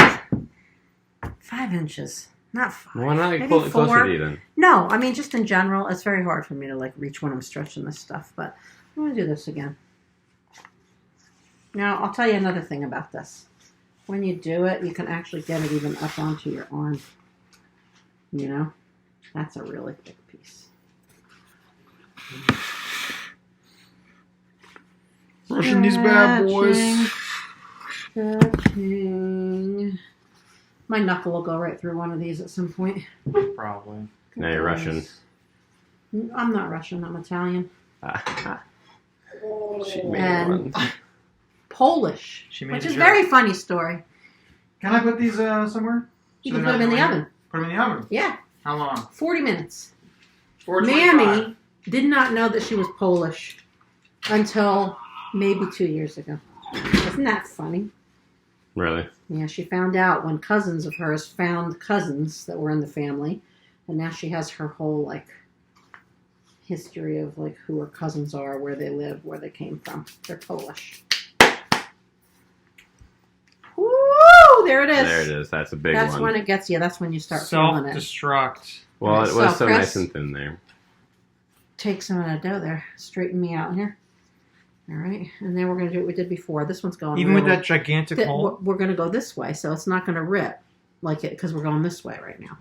A: 5 inches. Not 5.
D: why not
A: maybe
D: pull it
A: 4.
D: closer to you then?
A: No, I mean just in general, it's very hard for me to like reach when I'm stretching this stuff. But I'm gonna do this again. Now I'll tell you another thing about this. When you do it, you can actually get it even up onto your arm. You know, that's a really thick piece.
C: Brushing these bad boys.
A: Stretching. My knuckle will go right through one of these at some point.
C: Probably.
D: Now you're Russian.
A: I'm not Russian. I'm Italian.
D: She made
A: And
D: one.
A: Polish,
C: She made
A: which
C: a
A: is a
C: joke.
A: very funny story.
C: Can I put these somewhere?
A: You
C: So
A: can
C: they're
A: put them in the
C: not
A: oven.
C: Put them in the oven.
A: Yeah,
C: How long?
A: 40 minutes.
C: 425.
A: Mammy did not know that she was Polish until maybe 2 years ago. Isn't that funny?
D: Really?
A: Yeah, she found out when cousins of hers found cousins that were in the family, and now she has her whole like history of like who her cousins are, where they live, where they came from. They're Polish. Woo! There it is.
D: There it is. That's a big
A: That's
D: one.
A: when it gets you. That's when you start feeling it.
C: Self-destruct.
D: Well, it
A: So,
D: was so
A: Chris?
D: nice and thin there.
A: Take some of that dough there. Straighten me out here. All right, and then we're going to do what we did before. This one's going
C: Even with
A: really-
C: that gigantic hole.
A: We're going to go this way, so it's not going to rip like it because we're going this way right now.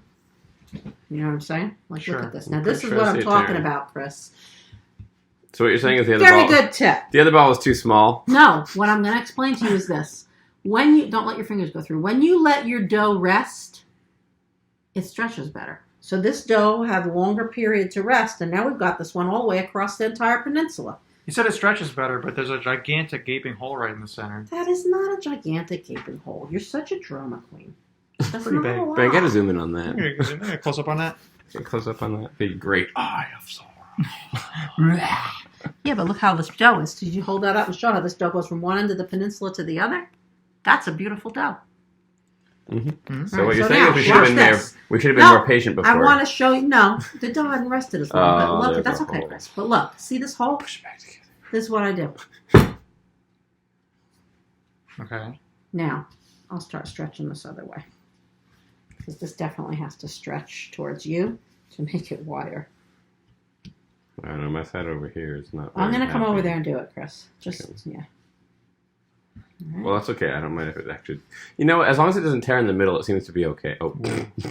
A: You know what I'm saying? Like,
C: Sure.
A: look at this. Now,
D: I'm
A: this
D: pretty
A: is
D: sure
A: what
D: I
A: I'm
D: see it
A: talking
D: there.
A: about, Chris.
D: So what you're saying is the other
A: Very
D: ball.
A: good tip.
D: The other ball was too small.
A: No, what I'm going to explain to you is this. When you don't let your fingers go through. When you let your dough rest, it stretches better. So this dough had a longer period to rest, and now we've got this one all the way across the entire peninsula.
C: You said it stretches better, but there's a gigantic gaping hole right in the center.
A: That is not a gigantic gaping hole. You're such a drama queen. That's
C: pretty
A: not
C: big.
A: a lot.
D: But I gotta zoom in on that.
C: Here, zoom in. Close up on that.
D: Get close up on that. Be great.
C: Eye of Sauron.
A: Yeah, but look how this dough is. Did you hold that up and show how this dough goes from one end of the peninsula to the other? That's a beautiful dough.
C: Mm-hmm.
D: So
A: All
D: what
A: right,
D: you're
A: so
D: saying
A: now,
D: is we should have
A: watch
D: been there.
A: this.
D: We should have been
A: No,
D: more patient before.
A: I want to show you. No, the dough hadn't rested as long.
D: Oh,
A: but look,
D: there's
A: that's
D: a
A: okay,
D: hole.
A: Chris. But look, see this hole?
D: Push it back together.
A: This is what I do.
C: Okay.
A: Now, I'll start stretching this other way. Because this definitely has to stretch towards you to make it wider.
D: I don't know. My side over here is not.
A: I'm
D: very
A: going to come
D: happy.
A: over there and do it, Chris. Just,
D: Okay.
A: yeah. All right.
D: Well, that's okay. I don't mind if it actually. You know, as long as it doesn't tear in the middle, it seems to be okay. Oh,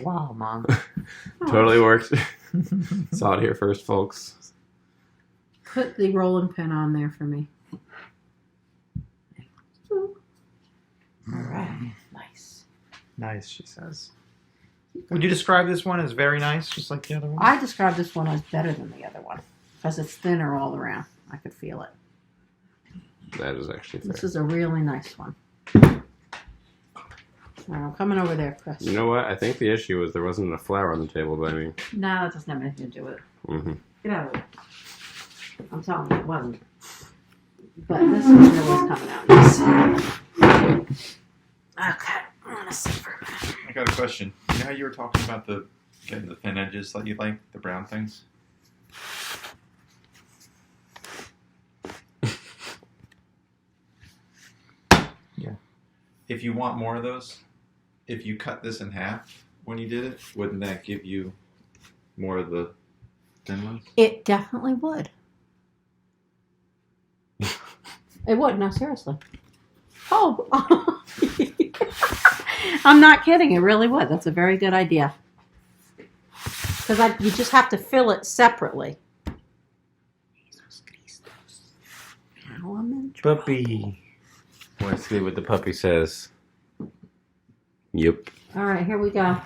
C: Wow, Mom.
D: totally worked. Saw it here first, folks.
A: Put the rolling pin on there for me. All right. Nice.
C: Nice, she says. Would you describe this one as very nice, just like the other one?
A: I describe this one as better than the other one because it's thinner all around. I could feel it.
D: That is actually fair.
A: This is a really nice one. All right, I'm coming over there, Chris.
D: You know what? I think the issue was there wasn't enough flour on the table by me.
A: No, that doesn't have anything to do with it.
D: Mm-hmm.
A: Get out of there. I'm telling you, it wasn't. But this one really is coming out nice. Okay, I'm gonna see for a minute.
G: I got a question. You know how you were talking about the getting the thin edges that you like, the brown things?
C: Yeah.
G: If you want more of those, if you cut this in half when you did it, wouldn't that give you more of the thin ones?
A: It definitely would. It would, no, seriously. Oh, I'm not kidding. It really would. That's a very good idea. Because Because you just have to fill it separately. Now I'm in trouble.
B: Puppy.
D: Let's see what the puppy says. Yep.
A: All right, here we go.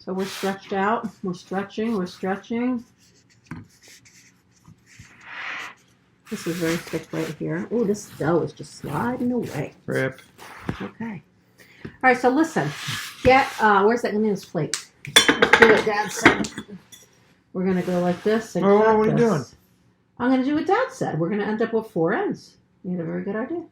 A: So we're stretched out. We're stretching. We're stretching. This is very thick right here. Oh, this dough is just sliding away.
C: Rip.
A: Okay. All right, so listen. Get, where's that Nana's plate? Let's do what Dad said. We're going to go like this. And
C: Oh,
A: cut
C: what are you
A: this.
C: doing?
A: I'm going to do what Dad said. We're going to end up with 4 ends. You had a very good idea.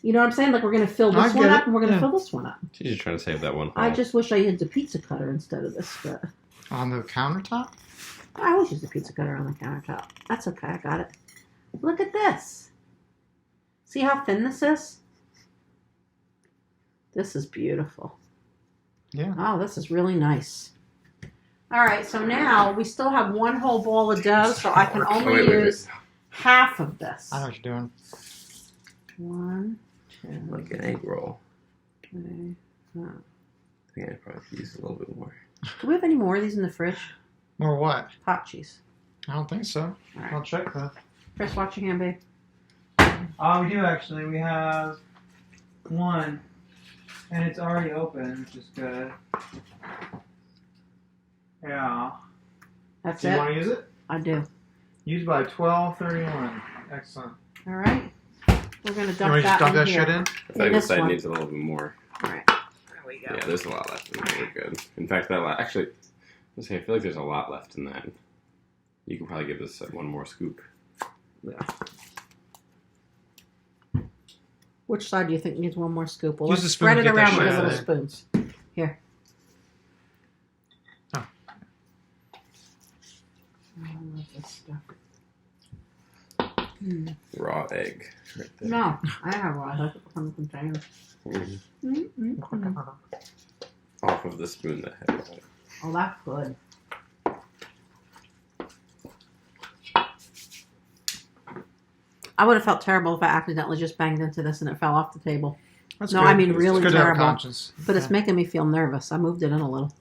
A: You know what I'm saying? Like, we're going to fill this one up, and we're going to fill this one up.
D: She's just trying to save that one.
A: I just wish I used a pizza cutter instead of this. But
C: On the countertop?
A: I always use a pizza cutter on the countertop. That's okay. I got it. Look at this. See how thin this is? This is beautiful.
C: Yeah.
A: Oh, this is really nice. All right, so now we still have 1 whole ball of dough, so I can only use half of this.
C: I know what you're doing.
A: 1, 2,
D: Like an egg roll.
A: 3, 4.
D: I think I probably could use a little bit more.
A: Do we have any more of these in the fridge?
C: More what?
A: Potcheese.
C: I don't think so.
A: All right.
C: I'll check that.
A: Chris, watch your hand, babe.
E: We do actually. We have 1, and it's already open, which is good. Yeah.
A: That's
C: Do you
A: it.
C: want to use it?
A: I do.
C: Used by 12:31. Excellent.
A: All right. We're going to
C: You want
A: dump
C: to just dump
A: that
C: that
A: in
C: shit
A: here.
C: in?
D: I
A: In
D: think
A: this
D: this side
A: one.
D: needs a little bit more.
A: All right. There we go.
D: Yeah, there's a lot left in there. We're good. In fact, actually, let's say I feel like there's a lot left in that. You can probably give this 1 more scoop. Yeah.
A: Which side do you think needs 1 more scoop? Well,
C: Use
A: let's
C: the spoon
A: spread
C: to
A: it
C: get that
A: around with
C: shit
A: the
C: out
A: little
C: of
A: spoons. Here.
C: Oh.
A: I love this stuff.
D: Raw egg. Right there.
A: No, I have raw. I put it from the container.
D: Mhm. Off of the spoon that had it.
A: Oh, that's good. I would have felt terrible if I accidentally just banged into this and it fell off the table.
C: That's
A: No,
C: good.
A: I mean really
C: it's good to have a
A: terrible.
C: conscience.
A: But it's making me feel nervous. I moved it in a little.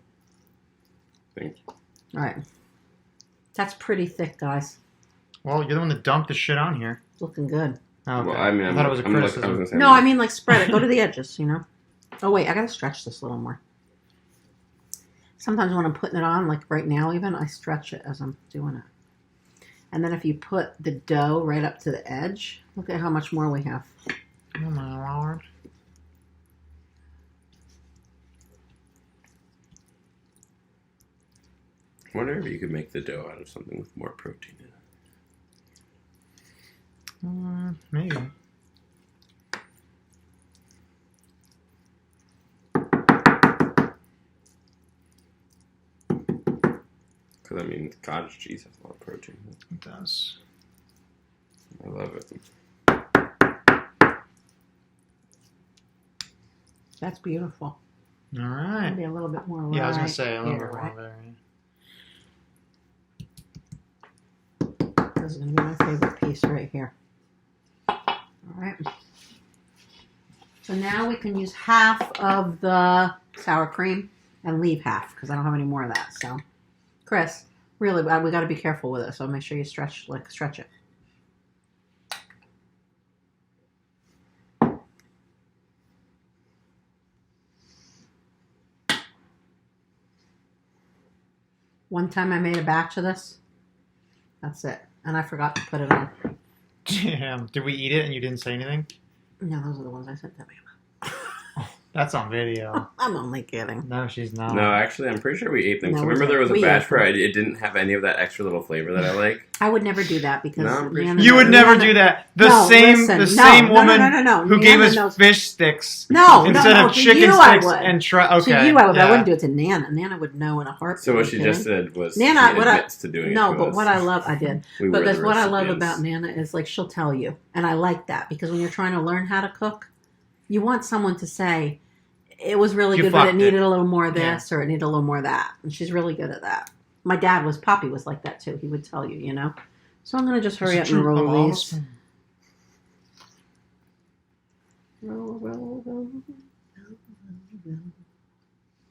D: Thank you.
A: All right. That's pretty thick, guys.
C: Well, you're the one that dumped the shit on here.
A: It's looking good.
C: Oh, okay.
D: Well, I mean,
C: I thought it was a
D: I'm
C: criticism.
D: I was gonna say,
A: No, I mean like spread it. Go to the edges, you know. Oh wait, I gotta stretch this a little more. Sometimes when I'm putting it on, like right now even, I stretch it as I'm doing it. And then if you put the dough right up to the edge, look at how much more we have.
C: Oh my lord.
D: I wonder if you could make the dough out of something with more protein in it.
C: Maybe.
D: Because, I mean, cottage cheese has a lot of protein.
C: It does.
D: I love it.
A: That's beautiful.
C: All right.
A: Maybe a little bit more.
C: Yeah, I was gonna
A: right
C: say a little
A: here,
C: bit
A: right?
C: more there.
A: This is gonna be my favorite piece right here. All right. So now we can use half of the sour cream and leave half because I don't have any more of that. So, Chris, really, we got to be careful with it. So make sure you stretch it. One time I made a batch of this. That's it. And I forgot to put it on.
C: Damn. Did we eat it and you didn't say anything?
A: No, those are the ones I sent to me.
C: That's on video.
A: I'm only kidding.
C: No, she's not.
D: No, actually, I'm pretty sure we ate them.
A: No,
D: So
A: we
D: remember there was a
A: we
D: batch
A: ate
D: where
A: them.
D: it didn't have any of that extra little flavor that I like.
A: I would never do that because
D: No, I'm pretty
A: Nana-
C: You would never
A: Nana-
C: do that. The
A: No,
C: same
A: listen,
C: the
A: no,
C: same
A: no,
C: woman
A: no.
C: who gave
A: Nana
C: us
A: knows-
C: fish sticks
A: No,
C: instead
A: no,
C: of
A: to
C: chicken
A: you I
C: sticks
A: would.
C: and try. Okay.
A: To you, I would.
C: yeah.
A: I wouldn't do it to Nana. Nana would know in a heartbeat.
D: So what she
A: okay?
D: just said was
A: Nana,
D: she
A: what I-
D: admits to doing it
A: No,
D: to
A: but
D: us.
A: what I love, I did.
D: We
A: But
D: were
A: that's
D: the
A: what I love
D: recipients.
A: about Nana is like she'll tell you, and I like that because when you're trying to learn how to cook, you want someone to say it was really
C: You
A: good, but it
C: fucked
A: needed
C: it.
A: a little more of this or it needed a little more of that, and she's really good at that. My dad Poppy was like that too. He would tell you, you know. So I'm gonna just hurry up
C: It's
A: and
C: true of
A: roll
C: all
A: these.
C: of us.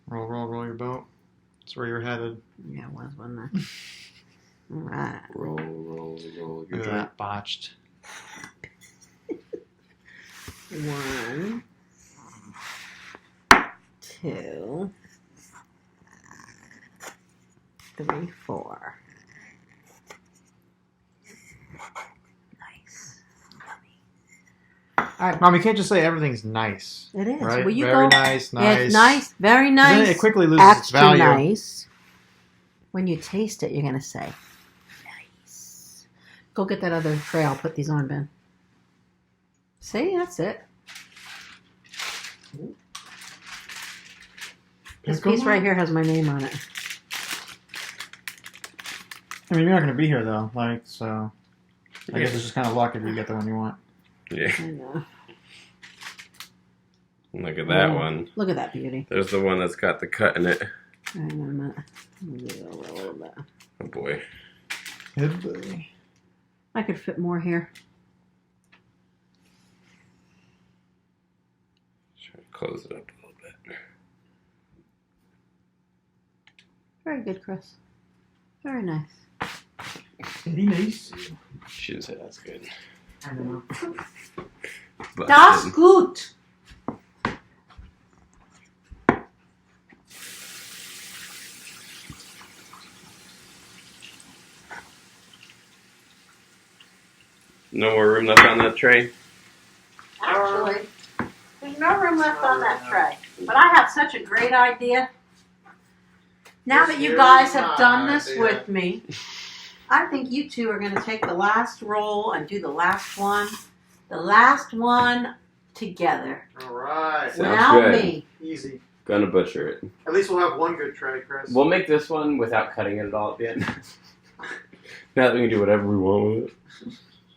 A: Roll.
C: Roll your boat. That's where you're headed.
A: Yeah, it was, wasn't it? All right.
D: Roll, roll, roll.
C: Look at that botched.
A: 1, 2, 3, 4. Nice. All right.
C: Mom, you can't just say everything's nice.
A: It is.
C: Right?
A: Will you
C: Very
A: go?
C: nice,
A: It's nice. Very
C: Then
A: nice.
C: it quickly loses its
A: Extra
C: value.
A: nice. When you taste it, you're going to say, nice. Go get that other tray. I'll put these on, Ben. See? That's it. This piece right here has my name on it.
C: I mean, you're not going to be here, though. Like, so... I guess it's just kind of luck if you get the one you want.
D: Yeah.
A: I know.
D: Look at that
A: Oh,
D: one.
A: Look at that beauty.
D: There's the one that's got the cut in it.
A: Hang on a minute. Let me do it over a little bit.
D: Oh boy.
C: Good boy.
A: I could fit more here.
D: Try to close it up a little bit.
A: Very good, Chris. Very nice.
C: Very nice.
D: She didn't say that's good.
C: I don't know.
A: Das gut.
D: No more room left on that tray?
A: Actually, there's no room left on that tray. But I have such a great idea. Now that you guys have done this with me, I think you two are going to take the last roll and do the last one. The last one together.
C: All right.
D: Sounds
A: Without
D: good.
A: me.
C: Easy.
D: Gonna butcher it.
C: At least we'll have one good tray, Chris.
D: We'll make this one without cutting it at all at the end. Now that we can do whatever we want with it.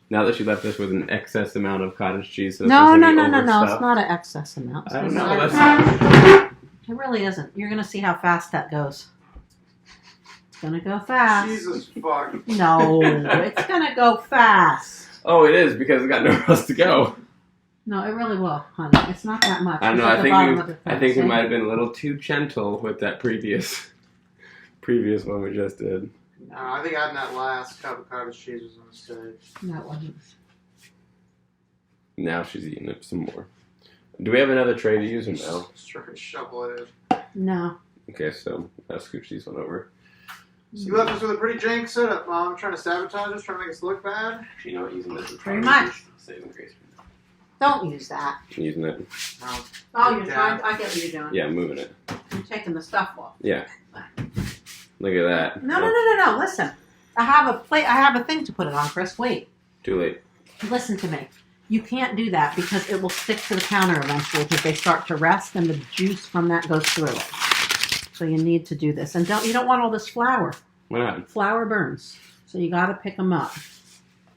D: Now that she left us with an excess amount of cottage cheese. So
A: No.
D: It's
A: It's not an excess amount.
D: I don't know.
A: It really isn't. You're going to see how fast that goes. It's going to go fast.
C: Jesus fuck.
A: No, it's going to go fast.
D: Oh, it is because it's got nowhere else to go.
A: No, it really will, honey. It's not that much.
D: I don't know.
A: It's at the bottom of the
D: I
A: thing,
D: think we
A: see?
D: might have been a little too gentle with that previous one we just did.
C: No, I think adding that last cup of cottage cheese was a mistake.
A: No, it wasn't.
D: Now she's eating up some more. Do we have another tray to use or no?
C: Just try to shovel it in.
A: No.
D: Okay, so I'll scooch these one over.
C: So you left us with a pretty jank setup, Mom. Trying to sabotage us, trying to make us look bad.
D: You know what? Using this is
A: Pretty much.
D: saving grace.
A: Don't use that.
D: Using it.
C: No.
A: Oh, you're trying. I get what you're doing.
D: Yeah, moving it.
A: You're taking the stuff off.
D: Yeah. Look at that.
A: No. Listen. I have a plate. I have a thing to put it on, Chris. Wait.
D: Too late.
A: Listen to me. You can't do that because it will stick to the counter eventually because they start to rest and the juice from that goes through it. So you need to do this. And you don't want all this flour.
D: Why not?
A: Flour burns. So you got to pick them up.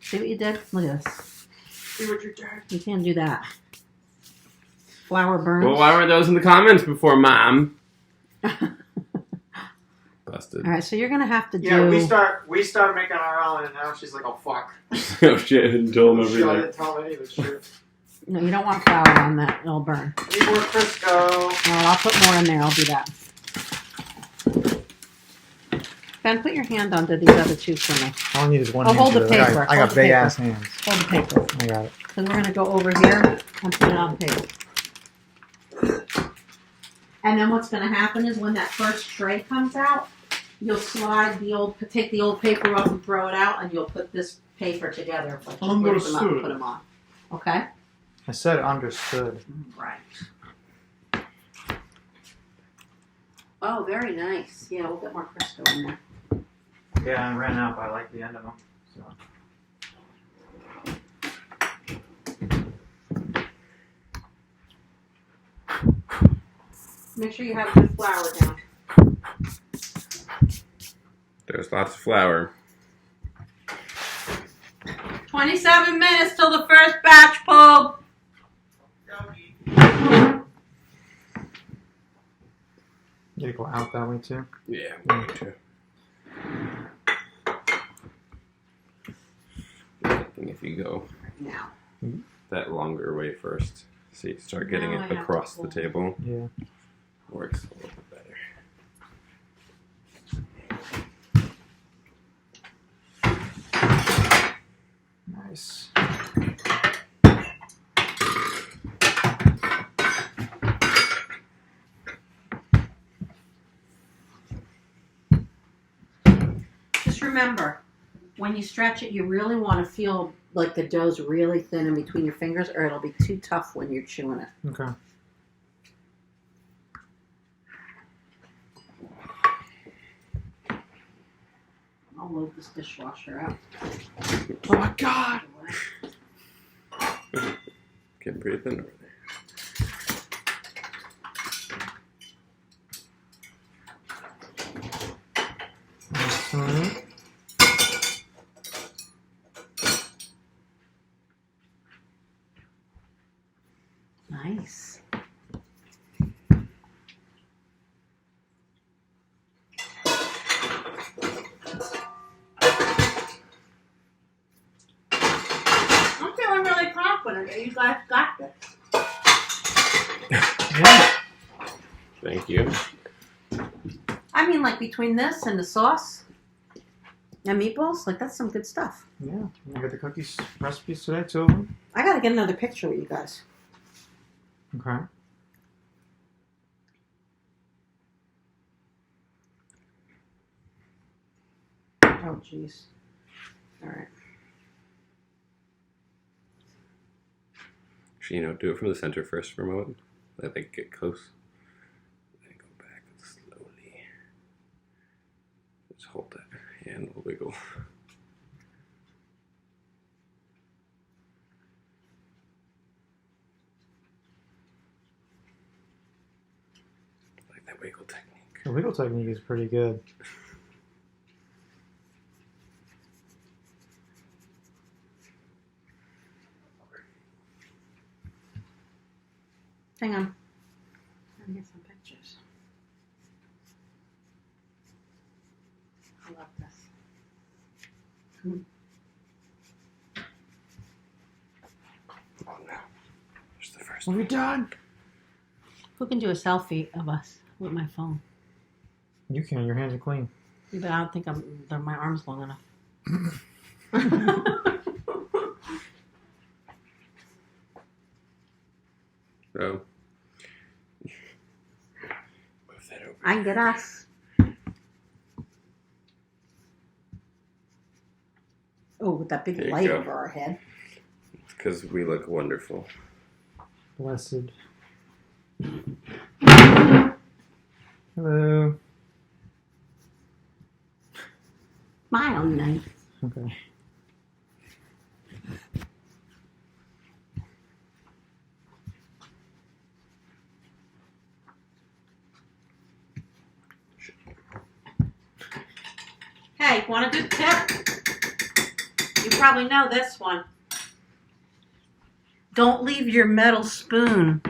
A: See what you did? Look at this.
C: See what you did.
A: You can't do that. Flour burns.
D: Well, why weren't those in the comments before, Mom? Busted.
A: All right, so you're going to have to do...
C: Yeah, we start making our own, and now she's like, oh, fuck.
D: Oh, shit. I didn't tell them
C: Shit, I
D: everything.
C: didn't tell him any of this shit.
A: No, you don't want flour on that. It'll burn.
C: Need more Crisco.
A: Well, I'll put more in there. I'll do that. Ben, put your hand onto these other two for me.
C: All I need is one
A: Oh,
C: hand.
A: hold the
C: to do it.
A: paper.
C: I
A: Hold
C: got
A: the
C: big
A: paper.
C: ass hands.
A: Hold the paper.
C: I got it.
A: Because we're going to go over here and put it on paper. And then what's going to happen is when that first tray comes out, you'll take the old paper off and throw it out, and you'll put this paper together. Like, just lift them up and put them on. Okay?
C: I said understood.
A: Right. Oh, very nice. Yeah, we'll get more Crisco in there.
C: Yeah, I ran out, but I like the end of them. So.
A: Make sure you have good flour down.
D: There's lots of flour.
A: 27 minutes till the first batch pulled.
C: You go out that way too.
D: Yeah, me too. I think if you go
A: Now.
D: that longer way first, see, start getting
A: Now I
D: it
A: have
D: across
A: to
D: the
A: pull.
D: table,
C: Yeah.
D: works a little bit better.
C: Nice.
A: Just remember, when you stretch it, you really want to feel like the dough's really thin in between your fingers, or it'll be too tough when you're chewing it.
C: Okay.
A: I'll load this dishwasher up.
C: Oh my god!
D: Getting pretty thin over there.
C: Mhm.
A: Nice. I'm feeling really confident that you guys got this.
C: Yeah.
D: Thank you.
A: I mean, like between this and the sauce and meatballs, like that's some good stuff.
C: Yeah. I got the cookies recipes today, 2 of them.
A: I gotta get another picture with you guys.
C: Okay.
A: Oh, jeez. All right.
D: Actually, do it from the center first for a moment. Let it get close. Then go back slowly. Just hold that hand, we'll wiggle. Like that wiggle technique.
C: The wiggle technique is pretty good.
A: Hang on. Let me get some pictures. I love this.
D: Oh no. There's the first
C: Are
D: one.
C: we done?
A: Who can do a selfie of us with my phone?
C: You can. Your hands are clean.
A: But I don't think my arm's long enough.
D: Oh. Move that over.
A: I can get us. Oh, with that big
D: There you
A: light
D: go.
A: over our head.
D: Because we look wonderful.
C: Blessed. Hello.
A: Smile, nice.
C: Okay.
A: Hey, want a good tip? You probably know this one. Don't leave your metal spoon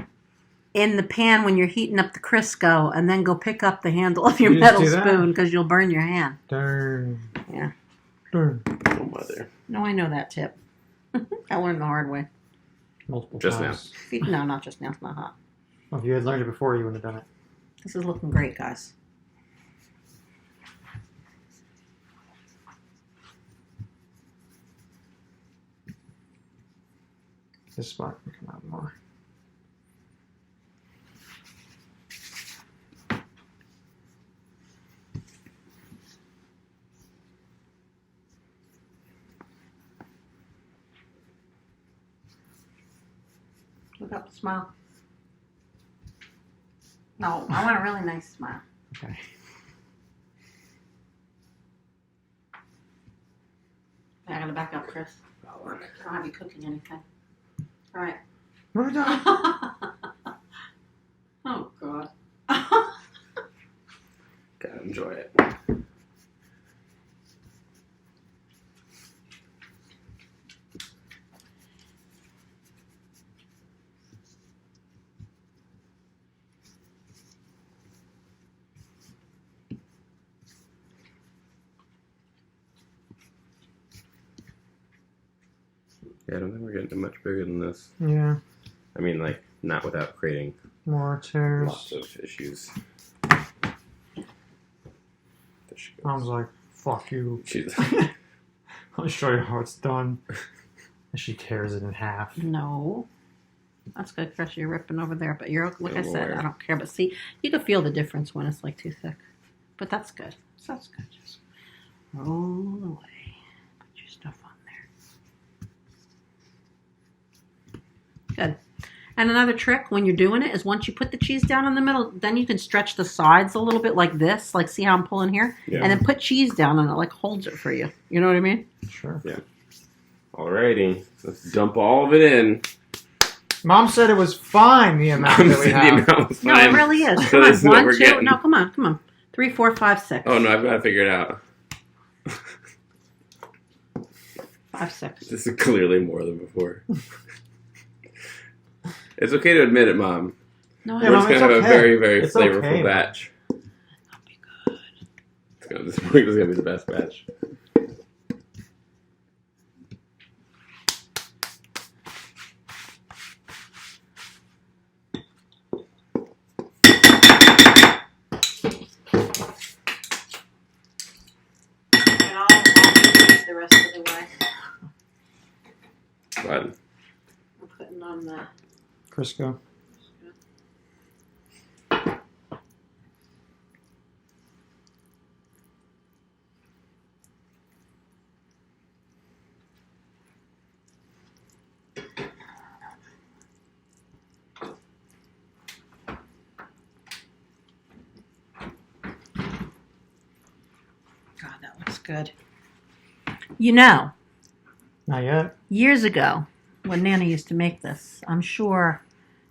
A: in the pan when you're heating up the Crisco, and then go pick up the handle of your
C: You just
A: metal
C: do that?
A: spoon because you'll burn your hand.
C: Darn.
A: Yeah.
C: Darn.
D: Oh, mother.
A: No, I know that tip. I learned the hard way.
C: Multiple
D: Just
C: times.
A: No, not just now. It's not hot.
C: Well, if you had learned it before, you wouldn't have done it.
A: This is looking great, guys.
C: This spot can come out more.
A: Look up, smile. No, I want a really nice smile.
C: Okay.
A: I gotta back up, Chris.
D: Hold on.
A: I don't have you cooking anything. All right.
C: We're done.
A: Oh, God.
D: Gotta enjoy it. Yeah, I don't think we're getting much bigger than this.
C: Yeah.
D: I mean, like, not without creating
C: More chairs.
D: lots of issues. There she
C: Mom's
D: goes.
C: like, fuck you.
D: She's
C: I'll show you how it's done. She tears it in half.
A: No. That's good, Chris. You're ripping over there, but you're like I
D: Don't
A: said,
D: worry.
A: I don't care. But see, you can feel the difference when it's like too thick. But that's good. So that's good. Just roll away. Put your stuff on there. Good. And another trick when you're doing it is once you put the cheese down in the middle, then you can stretch the sides a little bit like this. Like, see how I'm pulling here?
D: Yeah.
A: And then put cheese down and it like holds it for you. You know what I mean?
C: Sure.
D: Alrighty, let's dump all of it in.
C: Mom said it was fine, the amount that we
D: The
C: have.
D: amount was
A: No,
D: fine.
A: it really is.
D: So
A: Come on.
D: this is what
A: 1,
D: we're
A: 2.
D: getting.
A: No, come on. Come on. 3, 4, 5, 6.
D: Oh no, I've got to figure it out.
A: 5, 6.
D: This is clearly more than before. It's okay to admit it, Mom.
A: No,
C: Yeah,
D: We're
C: Mom,
D: just gonna
C: it's
D: have a
C: okay.
D: very, very
C: It's
D: flavorful
C: okay, Mom.
D: batch. This is gonna be the best batch.
A: And I'll do these the rest of the way.
D: But
A: I'm putting on the.
C: Crisco.
A: God, that looks good. You know,
C: Not yet.
A: years ago, when Nana used to make this, I'm sure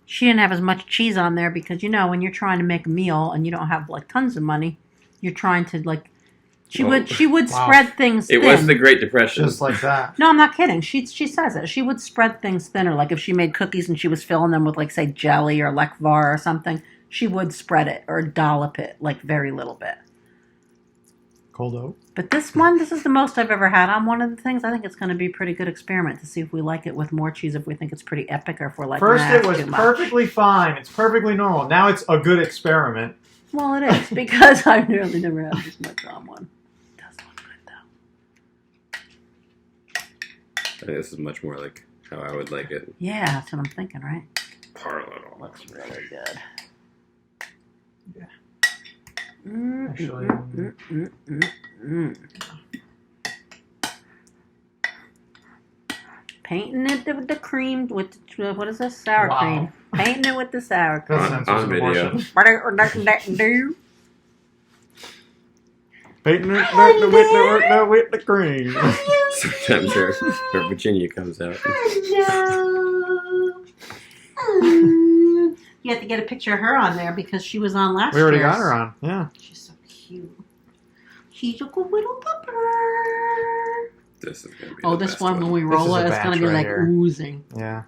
A: she didn't have as much cheese on there because, you know, when you're trying to make a meal and you don't have like tons of money, you're trying to like. She would
C: Wow.
A: spread things.
D: it
A: thin.
D: was the Great Depression.
C: Just like that.
A: No, I'm not kidding. She says it. She would spread things thinner. Like if she made cookies and she was filling them with like say jelly or Lekvar or something, she would spread it or dollop it like very little bit.
C: Cold oat.
A: But this one, this is the most I've ever had on one of the things. I think it's going to be a pretty good experiment to see if we like it with more cheese, if we think it's pretty epic, or if we're like,
C: First
A: nah,
C: it
A: it's
C: was
A: too much.
C: perfectly fine. It's perfectly normal. Now it's a good experiment.
A: Well, it is because I've nearly never had this much on one. It does look good though.
D: I think this is much more like how I would like it.
A: Yeah, that's what I'm thinking, right?
D: Parle it all.
A: Looks really good.
C: Yeah.
A: Actually, painting it with the cream, with the, what is this? Sour
C: Wow.
A: cream. Painting it with the sour cream.
C: That's
D: On video.
C: abortion. Painting it with the cream.
D: Sometimes her Virginia comes out.
A: You have to get a picture of her on there because she was on last
C: We already
A: year's.
C: got her on. Yeah.
A: She's so cute. She's a good little pupper.
D: This is gonna be
A: Oh,
D: the
A: this
D: best
A: one, when we
C: This
A: roll
C: is
A: it,
C: a
A: it's going to
C: batch
A: be
C: right
A: like
C: here.
A: oozing.
C: Yeah.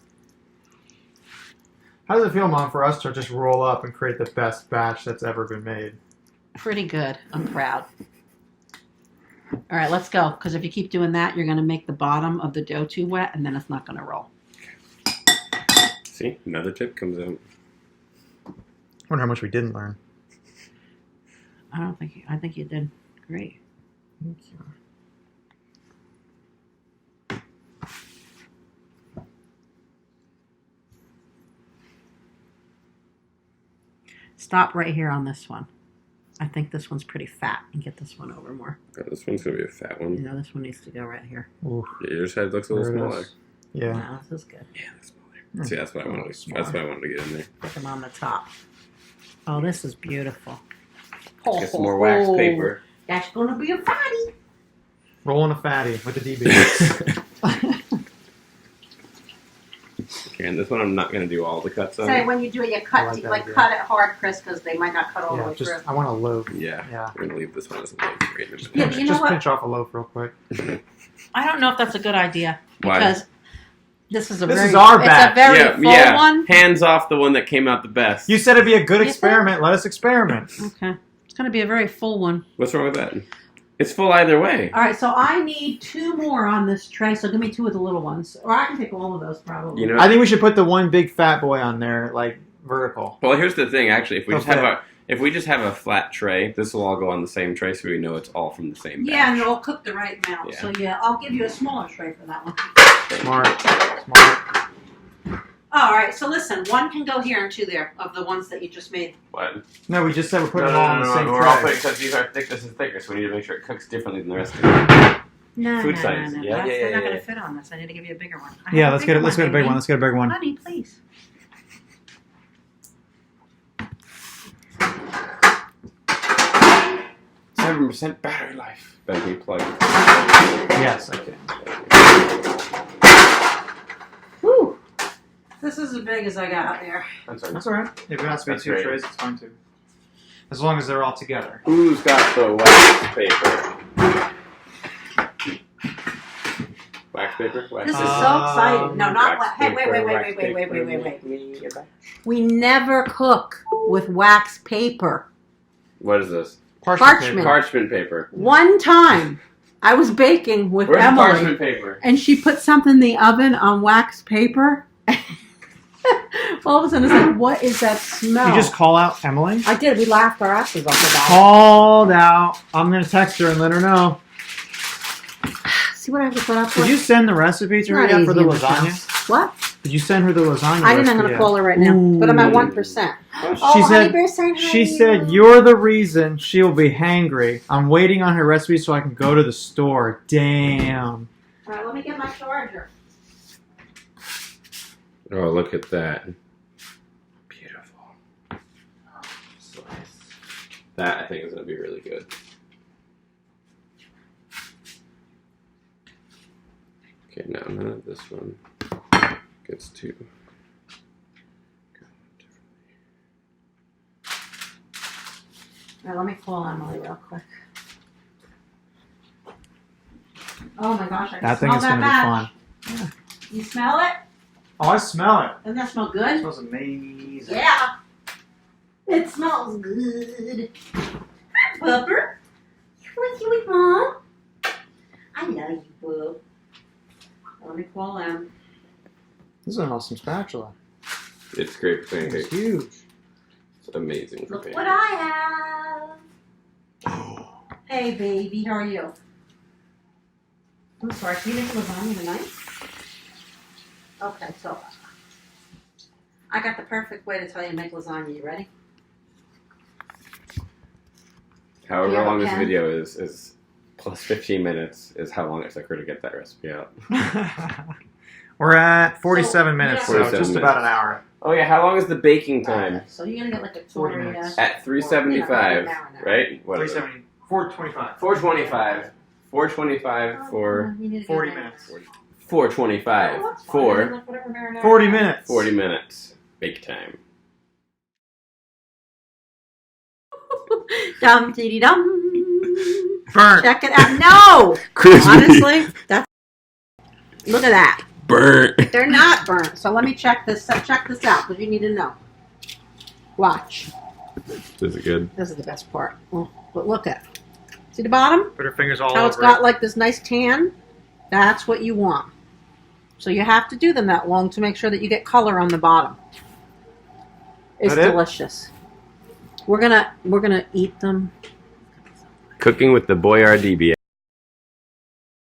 C: How does it feel, Mom, for us to just roll up and create the best batch that's ever been made?
A: Pretty good. I'm proud. All right, let's go. Because if you keep doing that, you're going to make the bottom of the dough too wet, and then it's not going to roll.
D: See, another tip comes out.
C: I wonder how much we didn't learn.
A: I think you did great.
C: Thank you.
A: Stop right here on this one. I think this one's pretty fat, and get this one over more.
D: Oh, this one's gonna be a fat one.
A: You know, this one needs to go right here.
C: Ooh,
D: Yeah, your side looks a little
C: there it
D: smaller.
C: is. Yeah.
A: No, this is good.
D: Yeah, that's smaller. See, that's what I wanted. That's what I wanted to get in there.
A: Put them on the top. Oh, this is beautiful.
D: Get some more wax paper.
A: That's going to be a fatty.
C: Rolling a fatty with the DB.
D: Okay, and this one I'm not gonna do all the cuts on.
A: Say when you do it, you
C: I
A: cut
C: like that
A: like
C: idea.
A: cut it hard, Chris, because they might not cut all the
C: Yeah,
A: way
C: just
A: through.
C: I want a loaf.
D: Yeah,
C: Yeah.
D: we're gonna leave this one as a loaf right in a
A: Yeah,
D: minute.
A: but you know
C: Just
A: what?
C: pinch off a loaf real quick.
A: I don't know if that's a good idea
D: Why?
A: because this is a
C: This
A: very
C: is our
A: it's
C: batch.
A: a very
D: Yeah,
A: full
D: yeah.
A: one.
D: Hands off the one that came out the best.
C: You said it'd be a good
A: You
C: experiment. Let us experiment.
A: Okay, it's going to be a very full one.
D: What's wrong with that? It's full either way.
A: All right, so I need 2 more on this tray. So give me 2 of the little ones, or I can take all of those probably.
D: You know.
C: I think we should put the one big fat boy on there, like vertical.
D: Well, here's the thing. Actually,
C: Okay.
D: if we just have a flat tray, this will all go on the same tray, so we know it's all from the same batch.
A: Yeah, and they'll cook the right amount.
D: Yeah.
A: So yeah, I'll give you a smaller tray for that one.
C: Smart. Smart.
A: All right, so listen, one can go here and two there of the ones that you just made.
D: What?
C: No, we just said we're putting them all on the same
D: We're all
C: tray.
D: putting because these are thickness is thicker, so we need to make sure it cooks differently than the rest of it.
A: No,
D: Food size. Yeah,
A: That's,
D: yeah,
A: they're not
D: yeah,
A: going
D: yeah.
A: to fit on this. I need to give you a bigger one. I
C: Yeah,
A: have
C: let's
A: a
C: get
A: bigger
C: a big
A: baby.
C: one. Let's get a big one.
A: Honey, please.
D: 7% battery life. Better be plugged.
C: Yes, okay.
A: Whew. This is as big as I got there.
D: That's right.
C: That's all right. If it has to be
D: That's
C: two
D: great.
C: trays, it's fine too. As long as they're all together.
D: Who's got the wax paper? Wax paper? Wax
A: This is
D: paper.
A: so exciting. No, not
D: Wax
A: hey, wait,
D: paper,
A: wait,
D: wax
A: wait, wait, wait,
D: paper.
A: wait, wait, wait. We never cook with wax paper.
D: What is this?
A: Parchment.
D: Parchment paper.
A: One time, I was baking with
D: Where's the
A: Emily,
D: parchment paper?
A: and she put something in the oven on wax paper. All of a sudden, it's like, what is that smell?
C: You just call out Emily?
A: I did. We laughed our asses off about
C: Called out. I'm going to text her and let her know.
A: it. See what I have to put up
C: Did
A: with?
C: you send the recipe to her
A: Not
C: yet for
A: easy
C: the
A: in this
C: lasagna?
A: house. What?
C: Did you send her the lasagna
A: I didn't. I'm
C: recipe
A: going to
C: yet?
A: call her right now. But I'm at
C: Ooh.
A: 1%.
C: She
A: Oh,
C: said,
A: honey bear saying hi
C: she
A: to you.
C: said, you're the reason she'll be hangry. I'm waiting on her recipe so I can go to the store. Damn.
A: All right, let me get my charger.
D: Oh, look at that. Beautiful. Slice. That, I think, is going to be really good. Okay, now none of this one gets too...
A: All right, let me call Emily real quick. Oh my gosh, I can
C: That thing
A: smell
C: is
A: that
C: going to
A: batch.
C: be fun.
A: You smell it?
C: Oh, I smell it.
A: Doesn't that smell
C: It
A: good?
C: smells amazing.
A: Yeah. It smells good. Hi, Pupper. You want you with Mom? I love you, Boo. Let me call them.
C: This is an awesome spatula.
D: It's great for
C: It's
D: pancakes.
C: huge.
D: It's amazing for
A: Look
D: pancakes.
A: what I have. Hey, baby, how are you? I'm sorry, can you make a lasagna tonight? Okay, so I got the perfect way to tell you to make lasagna. You ready?
D: However
A: Do you have a
D: long this
A: pen?
D: video is plus 15 minutes is how long it took her to get that recipe out.
C: We're at 47
A: So,
C: minutes,
A: yeah.
C: so
D: 47
C: just
D: minutes.
C: about an hour.
D: Oh yeah, how long is the baking time?
A: Okay, so you're gonna get like a
C: 40
A: Toria.
C: minutes.
D: At 375,
A: Well, you know,
D: right? What is it?
C: 370, 425.
D: 425. 425 for
A: You need to get
C: 40
A: that.
C: minutes.
D: 425
A: Oh, that's fine.
D: for
A: Like whatever marinara.
C: 40 minutes.
D: 40 minutes. Bake time.
A: Dum dee dum.
C: Burnt.
A: Check it out. No, honestly, that's. Look at that.
D: Burnt.
A: They're not burnt. So let me check this. Check this out because you need to know. Watch.
D: Is it good?
A: This is the best part. Oh, but look at. See the bottom?
C: Put her fingers all
A: How
C: over
A: it's got
C: it.
A: like this nice tan. That's what you want. So you have to do them that long to make sure that you get color on the bottom. It's
C: That it?
A: delicious. We're gonna eat them.
D: Cooking with the Boyardee.